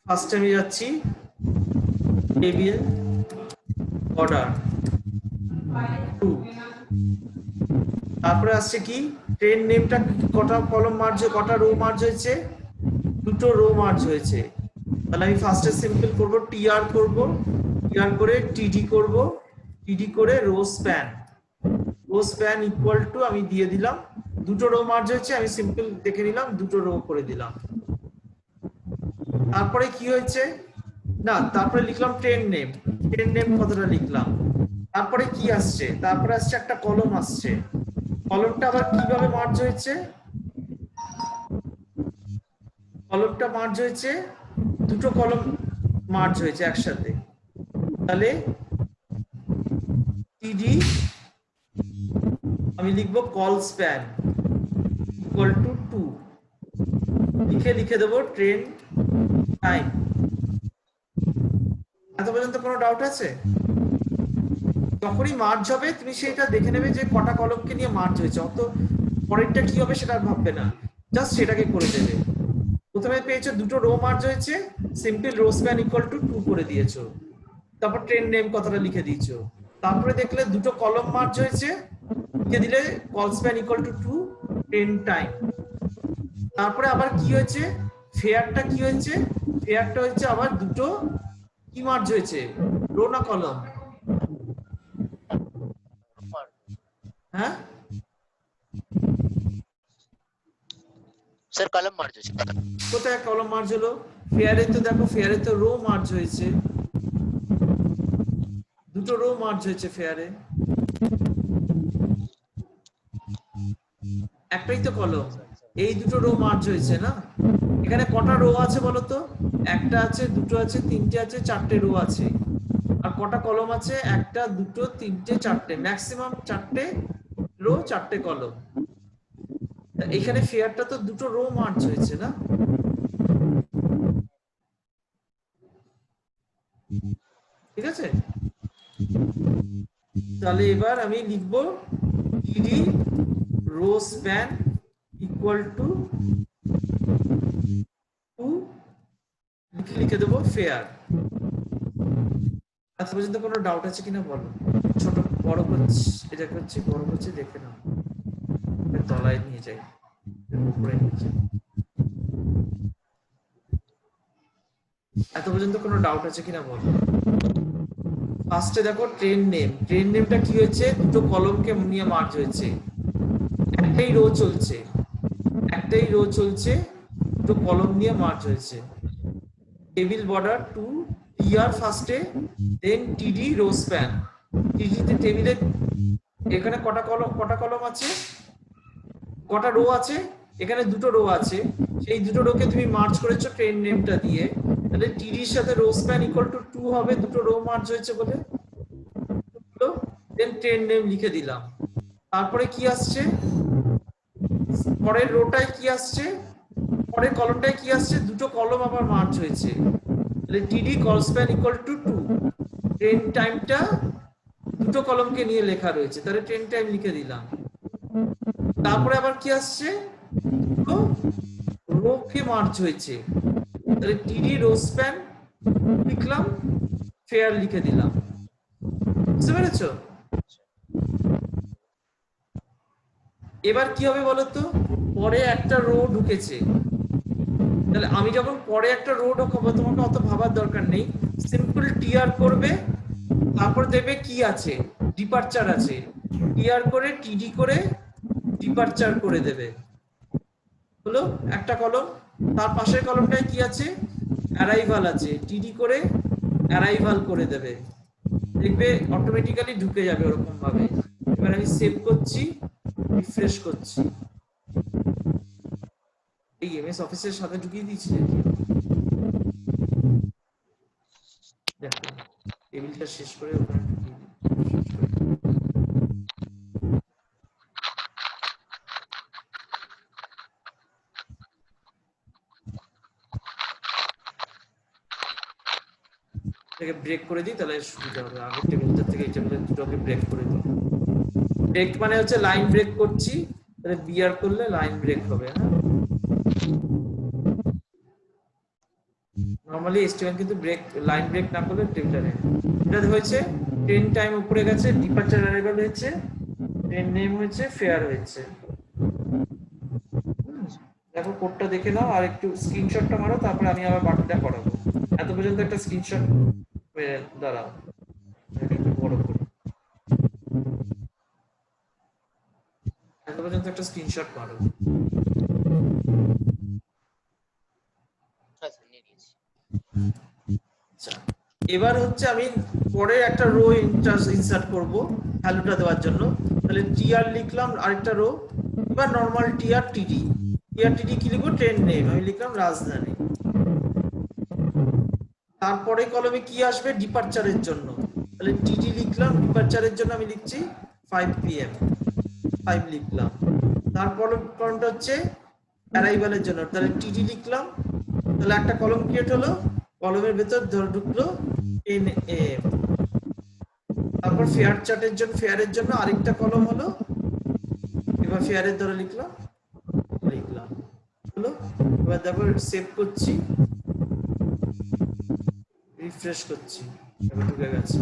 ফার্স্ট আমি যাচ্ছি টেবিল অর্ডার 2, তারপরে আসছে কি ট্রেন নেমটা, কটা কলম মার্জ, কটা রো মার্জ হয়েছে, দুটো রো মার্জ হয়েছে। তাহলে আমি ফার্স্টে সিম্পল করব, টিআর করব, টিআর করে টিডি করব, টিডি করে rho span, row span equal two আমি দিয়ে দিলাম, দুটো রো মার্জ হয়েছে, আমি সিম্পল দেখে নিলাম, দুটো রো করে দিলাম। তারপরে কি হয়েছে না, তারপরে লিখলাম ট্রেন নেম, ট্রেন নেম কতটা লিখলাম। তারপরে কি আসছে, তারপরে আসছে একটা কলম আসছে, কলমটা আবার কিভাবে মার্জ হয়েছে, কলমটা মার্জ হয়েছে, দুটো কলম মার্জ হয়েছে একসাথে। তাহলে টিডি আমি লিখবো কল স্প্যান ইকুয়াল টু 2, লিখে দেবো ট্রেন টাইম। এত পর্যন্ত কোনো ডাউট আছে? যখনই মার্জ হবে তুমি সেটা দেখে নেবে যে কটা কলমকে নিয়ে মার্জ হয়েছে, অত পরেরটা কি হবে সেটা ভাববে না, জাস্ট সেটাকে করে দেবে। প্রথমে পেয়েছো দুটো রো মার্জ হয়েছে, simple rho span equal two 2 করে দিয়েছো, তারপর ট্রেন নেম কথাটা লিখে দিয়েছো। তারপরে দেখলে দুটো কলম মার্জ হয়েছে, লিখে দিলে call span equal two 2 train time. তারপরে আবার কি হয়েছে, ফেয়ারটা কি হয়েছে, ফেয়ারটা হচ্ছে আবার দুটো কি মার্জ হয়েছে, রো না কলম? হ্যাঁ স্যার কলম মার্জ হয়েছে। কোথায় কলম মার্জ হলো? ফেয়ারে তো দেখো, ফেয়ারে তো রো মার্জ হয়েছে, দুটো রো মার্জ হয়েছে ফেয়ারে, একটাই তো কলম। এই দুটো রো মার্জ হয়েছে না? এখানে কটা রো আছে বলো তো? একটা আছে, দুটো আছে, তিনটে আছে, চারটে রো আছে। আর কটা কলম আছে? একটা, দুটো, তিনটে, চারটে, ম্যাক্সিমাম চারটে রো, চারটে কলম। এখানে ফেয়ারটা তো দুটো রো মার্জ হয়েছে না? ঠিক আছে, তাহলে এবার আমি লিখবো ED rowspan equal to লিখে দেবো ফেয়ার। আজ পর্যন্ত কোনো ডাউট আছে কিনা বলো? ছোট বড় করছি, এটা করছি, বড় করছি, দেখে নাও। তলায় নিয়ে যাই, উপরে নিয়ে যাই। এত পর্যন্ত কোনো ডাউট আছে কিনা বলো? ফার্স্টে দেখো ট্রেন নেম, ট্রেন নেমটা কি হয়েছে? দুটো কলমকে নিয়ে মার্জ হয়েছে। একটাই রো চলছে, একটাই রো চলছে, দুটো কলম নিয়ে মার্জ হয়েছে। টেবিল বর্ডার টু টিআর ফার্স্টে, দেন টিডি রো স্প্যান। টিডিতে টেবিলে এখানে কটা কলম আছে, কটা রো আছে? এখানে দুটো রো আছে, সেই দুটো রোকে তুমি মার্জ করেছো ট্রেন নেমটা দিয়ে, তাহলে টিডির সাথে রো স্প্যান ইকুয়াল টু 2 হবে, দুটো রো মার্জ হয়েছে বলে। দেন ট্রেন নেম লিখে দিলাম। তারপরে কি আসছে? পরের রোটায় কি আসছে? পরের কলমটায় কি আসছে? দুটো কলম আবার মার্জ হয়েছে, তাহলে টিডি call span equal two 2। Train টাইমটা দুটো কলমকে নিয়ে লেখা রয়েছে, তাহলে ট্রেন টাইম লিখে দিলাম। তারপরে আবার কি আসছে? দুটো রো কে মার্জ হয়েছে, তাহলে টিডি রো স্প্যান লিখলাম, ফেয়ার লিখে দিলাম। বুঝতে পেরেছো? এবার কি হবে বলতো? পরে একটা রো ঢুকেছে, তাহলে আমি যখন পরে একটা রো ঢোকাবো, তোমাকে অত ভাবার দরকার নেই, সিম্পল টিআর করবে, তারপর দেখবে কি আছে, ডিপারচার আছে, টিআর করে টিডি করে ডিপারচার করে দেবে। হলো একটা কলম। তার পাশের কলমটায় কি আছে? অ্যারাইভাল আছে, টিডি করে অ্যারাইভাল করে দেবে, দেখবে অটোমেটিক্যালি ঢুকে যাবে ওরকম ভাবে। এবার আমি সেভ করছি, রিফ্রেশ করছি। এই এমএস অফিসের সাথে ঢুকিয়ে দিয়েছি নাকি? দেখো টেবিলটা শেষ করে ওখানে ঢুকিয়ে দিই। এটাকে ব্রেক করে দিই, তাহলে সুবিধা হবে। আগের টেবিলটা থেকে এই টেবিলের দুটোকে ব্রেক করে দিই। ব্রেক মানে হচ্ছে লাইন ব্রেক করছি, তাহলে বিআর করলে লাইন ব্রেক হবে। হ্যাঁ, নরমালি এসটিএম কিন্তু ব্রেক, লাইন ব্রেক না করলে টেবিলটা নেই। এটা হয়েছে ট্রেন টাইম উপরে গেছে, ডিপারচার অ্যারাইভাল হয়েছে, ট্রেন নেম হয়েছে, ফেয়ার হয়েছে। দেখো কোডটা দেখে নাও, আর একটু স্ক্রিনশটটা মারো, তারপরে আমি আবার বাকিটা করাবো। এত পর্যন্ত একটা স্ক্রিনশট দাঁড়াও, একটু বড় করি। এত পর্যন্ত একটা স্ক্রিনশট মারো। আচ্ছা, এবার হচ্ছে আমি পরে একটা রো ইনসার্ট করব ভ্যালুটা দেওয়ার জন্য, তাহলে টিআর লিখলাম আরেকটা রো। এবার নরমাল টিআর টিডি, টিআর টিডি কি লিখবো? ট্রেন নেম, আমি লিখলাম রাজধানী। তারপরে কলমে কি আসবে? ডিপারচারের জন্য, তাহলে টিডি লিখলাম, ডিপারচারের জন্য আমি লিখছি 5 PM, 5 লিখলাম। তারপর কলমটা হচ্ছে অ্যারাইভালের জন্য, তাহলে টিডি লিখলাম, তাহলে একটা কলম ক্রিয়েট হলো, কলমের ভেতর ঢুকলো 10 AM। তারপর ফেয়ার চার্টের জন্য, ফেয়ারের জন্য আরেকটা কলম হলো, এবার ফেয়ারের ধরে লিখলাম হলো। এবার তারপর সেভ করছি, রিফ্রেশ করছি, এবার ঢুকে গেছে।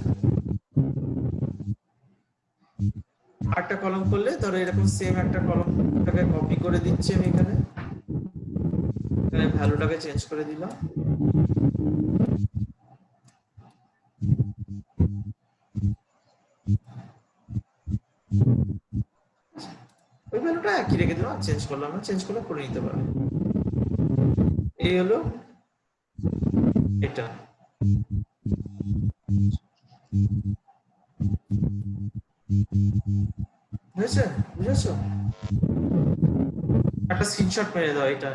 আরেকটা কলম করলে ধরো এরকম সেম একটা কলমটাকে কপি করে দিচ্ছি আমি এখানে, ভ্যালুটাকে চেঞ্জ করে দিলাম। ওই ভ্যালুটা একই রেখে দিলাম, চেঞ্জ করলাম না, চেঞ্জ করলে করে নিতে পারবে। এই হলো এটা। বুঝেছো? একটা স্ক্রিনশট মেরে দাও এটা।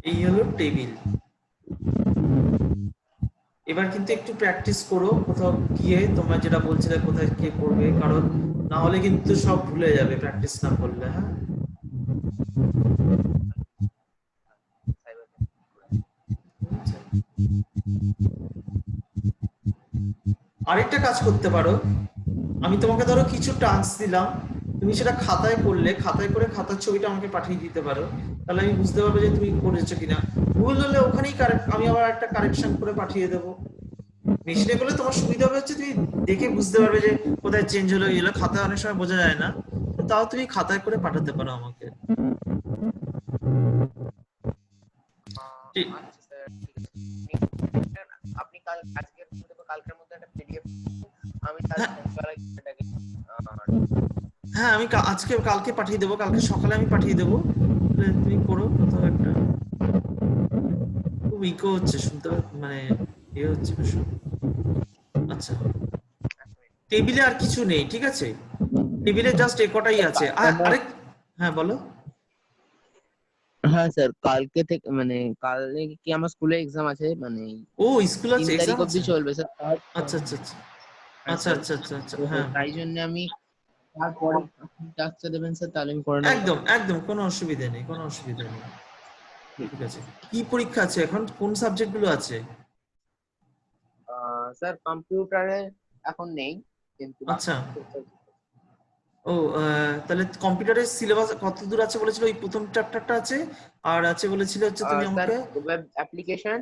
এই হলো টেবিল। এবার কিন্তু একটু প্র্যাকটিস করো, কোথাও গিয়ে তোমরা যেটা বলছিলে কোথায় কে করবে, কারণ না হলে কিন্তু সব ভুলে যাবে প্র্যাকটিস না করলে। হ্যাঁ, আরেকটা কাজ করতে পারো, আমি তোমাকে ধরো কিছু টাস্ক দিলাম, তুমি সেটা খাতায় করলে, খাতায় করে খাতার ছবিটা আমাকে পাঠিয়ে দিতে পারো, তাহলে আমি বুঝতে পারবো যে তুমি করেছো কিনা। ভুল হলে ওখানেই আমি আবার একটা কারেকশন করে পাঠিয়ে দেবো। মেশিনে করলে তোমার সুবিধা হবে হচ্ছে তুমি দেখে বুঝতে পারবে যে কোথায় চেঞ্জ হলো গেলো, খাতায় অনেক সময় বোঝা যায় না, তো তাও তুমি খাতায় করে পাঠাতে পারো আমাকে। ঠিক। আচ্ছা স্যার, ঠিক আছে। আপনি কাল আজকের মধ্যে বা কালকের মধ্যে একটা পিডিএফ, আমি তাহলে হ্যাঁ সন্ধ্যাবেলায় এটাকে হ্যাঁ, আমি আজকে কালকে পাঠিয়ে দেবো, কালকে সকালে আমি পাঠিয়ে দেবো, তাহলে তুমি করো কোথাও একটা। খুব ইকো হচ্ছে, শুনতে মানে ইয়ে হচ্ছে ভীষণ। আচ্ছা, টেবিলে আর কিছু নেই, ঠিক আছে? টেবিলে জাস্ট এ কটাই আছে। আরেক, হ্যাঁ বলো। হ্যাঁ স্যার, কালকে থেকে মানে কালকে কি আমার স্কুলে এক্সাম আছে, মানে ও স্কুল আছে, 3 তারিখ এক্সাম অবধি আছে। চলবে স্যার। আচ্ছা আচ্ছা আচ্ছা হ্যাঁ আচ্ছা স্যার, আচ্ছা আচ্ছা আচ্ছা, তো হ্যাঁ তাই জন্য আমি তারপরে আপনি টাস্কটা দেবেন স্যার, তাহলে আমি করে নেবো। একদম একদম, কোনো অসুবিধা নেই, কোনো অসুবিধা নেই। ঠিক আছে, কি পরীক্ষা আছে এখন, কোন সাবজেক্ট গুলো আছে? স্যার কম্পিউটারে এখন নেই, কিন্তু আচ্ছা, ও তাহলে কম্পিউটারের সিলেবাস কত দূর আছে বলেছিল? ওই প্রথম চ্যাপ্টারটা আছে, আর আছে বলেছিল হচ্ছে তুমি স্যার আমাকে web application,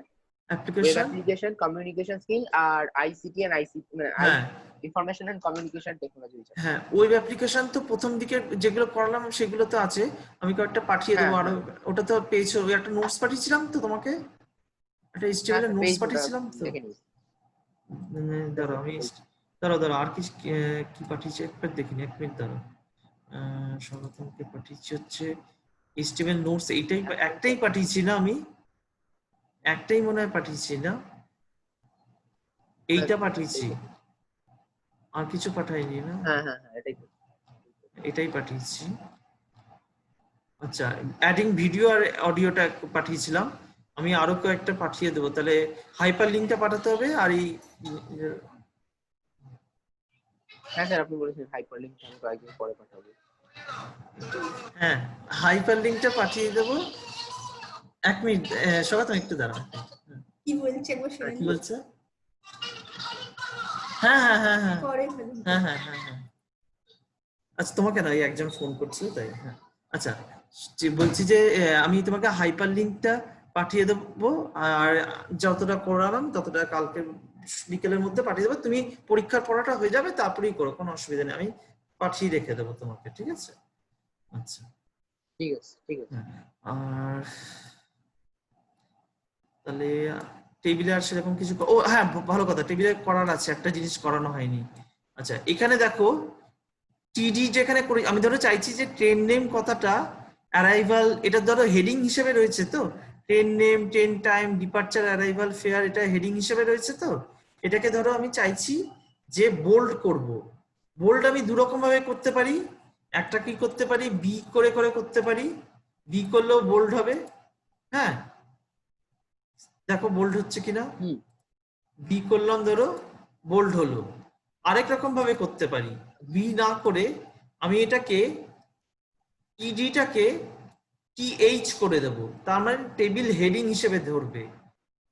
application. Communication skill আর আইসিটি এন্ড আইসিটি মানে হ্যাঁ ইনফরমেশন এন্ড কমিউনিকেশন টেকনোলজি। হ্যাঁ, ওয়েব অ্যাপ্লিকেশন তো প্রথম দিকে যেগুলো করালাম সেগুলো তো আছে, আমি কয়েকটা পাঠিয়ে হ্যাঁ দেবো আরো। হ্যাঁ ওটা তো পেয়েছো, ওই একটা নোটস পাঠিয়েছিলাম তো তোমাকে, একটা হ্যাঁ এইচটিএমএল এর স্যার, নোটস পেজ পাঠিয়েছিলাম তো। দেখে নিয়েছি। দাঁড়াও আমি, দাঁড়াও দাঁড়াও আর কি কি পাঠিয়েছি একবার দেখিনি, এক মিনিট দাঁড়াও। সর্বপ্রথমকে পাঠিয়েছি হচ্ছে এইচটিএমএল নোটস, এইটাই একটাই পাঠিয়েছি না আমি? একটাই মনে হয় পাঠিয়েছি না? এইটা পাঠিয়েছি, আর কিছু পাঠাইনি না? হ্যাঁ হ্যাঁ হ্যাঁ, এটাই তো। এটাই পাঠিয়েছি। আচ্ছা, অ্যাডিং ভিডিও আর অডিওটা পাঠিয়েছিলাম, আমি আরো কয়েকটা পাঠিয়ে দেবো, তাহলে হাইপার লিঙ্কটা পাঠাতে হবে আর এই হ্যাঁ স্যার, আপনি বলেছেন হাইপার লিংক আমি কয়েকদিন পরে পাঠাবো। হ্যাঁ, হাইপার লিঙ্কটা পাঠিয়ে দেবো। এক মিনিট সবাই তুমি একটু দাঁড়াও। কি বলছে একবার শুনে কি বলছে? হ্যাঁ হ্যাঁ হ্যাঁ হ্যাঁ পরে ফেলুন। হ্যাঁ হ্যাঁ হ্যাঁ হ্যাঁ, আচ্ছা তোমাকে না, এই একজন ফোন করছিল তাই। হ্যাঁ আচ্ছা, বলছি যে আমি তোমাকে হাইপার লিঙ্কটা পাঠিয়ে দেবো, আর যতটা করালাম ততটা কালকে বিকেলের মধ্যে পাঠিয়ে দেবো, তুমি পরীক্ষার পড়াটা হয়ে যাবে তারপরেই করো, কোনো অসুবিধা নেই, আমি পাঠিয়ে রেখে দেবো তোমাকে, ঠিক আছে? আচ্ছা, ঠিক আছে ঠিক আছে। আর তাহলে টেবিলে আর সেরকম কিছু ও হ্যাঁ, ভালো কথা, টেবিলে করার আছে, একটা জিনিস করানো হয়নি। আচ্ছা, এখানে দেখো টিডি যেখানে করি, আমি ধরো চাইছি যে ট্রেন নেম কথাটা অ্যারাইভাল, এটা ধরো হেডিং হিসেবে রয়েছে তো, train name, train time, departure, arrival, fair, এটা হেডিং হিসেবে রয়েছে তো, এটাকে ধরো আমি চাইছি যে বোল্ড করব। বোল্ড আমি দু রকম ভাবে করতে পারি, একটা কি করতে পারি, বি করে করে করতে পারি, বি করলেও বোল্ড হবে। হ্যাঁ, দেখো বোল্ড হচ্ছে কিনা, হুম, বি করলাম ধরো, বোল্ড হলো। আরেক রকম ভাবে করতে পারি, বি না করে আমি এটাকে ইডিটাকে টিএইচ করে দেব, তার মানে টেবিল হেডিং হিসেবে ধরবে।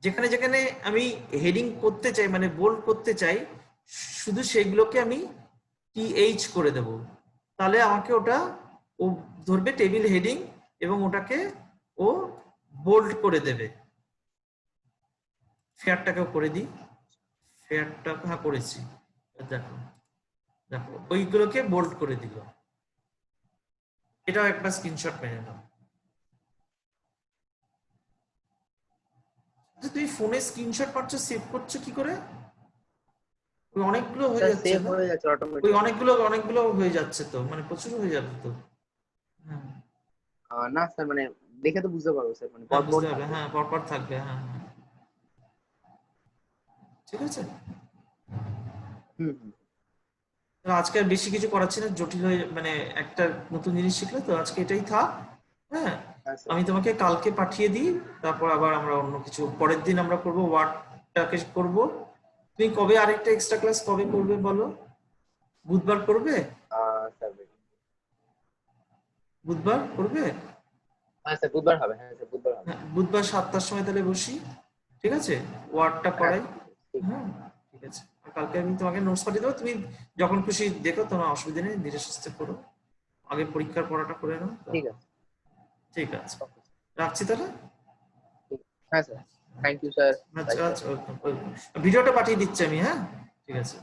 যেখানে যেখানে আমি হেডিং করতে চাই মানে বোল্ড করতে চাই, শুধু সেগুলোকে আমি টিএইচ করে দেব, তাহলে আমাকে ওটা ও ধরবে টেবিল হেডিং, এবং ওটাকে ও বোল্ড করে দেবে। ফেয়ারটাকেও করে দিই, ফেয়ারটা হ্যাঁ করেছি, দেখো দেখো ওইগুলোকে বোল্ড করে দিল। এটাও একটা স্ক্রিনশট মেরে নাও। আচ্ছা, তুমি ফোনে স্ক্রিনশট পাচ্ছ, সেভ করছো কি করে? ওই অনেকগুলো হয়ে স্যার যাচ্ছে সেভ না? হয়ে যাচ্ছে ওই অটোমেটিক। অনেকগুলো অনেকগুলো হয়ে যাচ্ছে তো, মানে প্রচুর হয়ে যাবে তো। হ্যাঁ না স্যার, মানে দেখে তো বুঝতে পারবো স্যার, মানে হ্যাঁ, পরপর বুঝতে পারবে, থাকবে। হ্যাঁ পরপর থাকবে, হ্যাঁ হ্যাঁ ঠিক আছে? হুম হুম। তো আজকে আর বেশি কিছু করাচ্ছি না, জটিল হয়ে মানে একটা নতুন জিনিস শিখলে তো আজকে এটাই থাক। হ্যাঁ, হ্যাঁ স্যার। আমি তোমাকে কালকে পাঠিয়ে দিই, তারপর আবার আমরা অন্য কিছু পরের দিন আমরা করব, ওয়ার্ডটাকে করব। তুমি কবে আরেকটা এক্সট্রা ক্লাস কবে করবে বলো? বুধবার করবে? স্যার বুধবার করবে? হ্যাঁ স্যার বুধবার হবে, হ্যাঁ স্যার বুধবার হবে। হ্যাঁ, বুধবার 7টার সময় তাহলে বসি, ঠিক আছে? ওয়ার্ডটা হ্যাঁ, করাই। ঠিক। হ্যাঁ, ঠিক আছে। আর কালকে আমি তোমাকে নোটস পাঠিয়ে দেবো, তুমি যখন খুশি দেখো, তোমার অসুবিধা নেই, ধীরে সুস্থে করো। আগে পরীক্ষার পড়াটা করে নাও। ঠিক আছে। ঠিক আছে, Okay, রাখছি তাহলে। হ্যাঁ স্যার, থ্যাংক ইউ স্যার। আচ্ছা আচ্ছা, ভিডিওটা পাঠিয়ে দিচ্ছি আমি। হ্যাঁ, ঠিক আছে।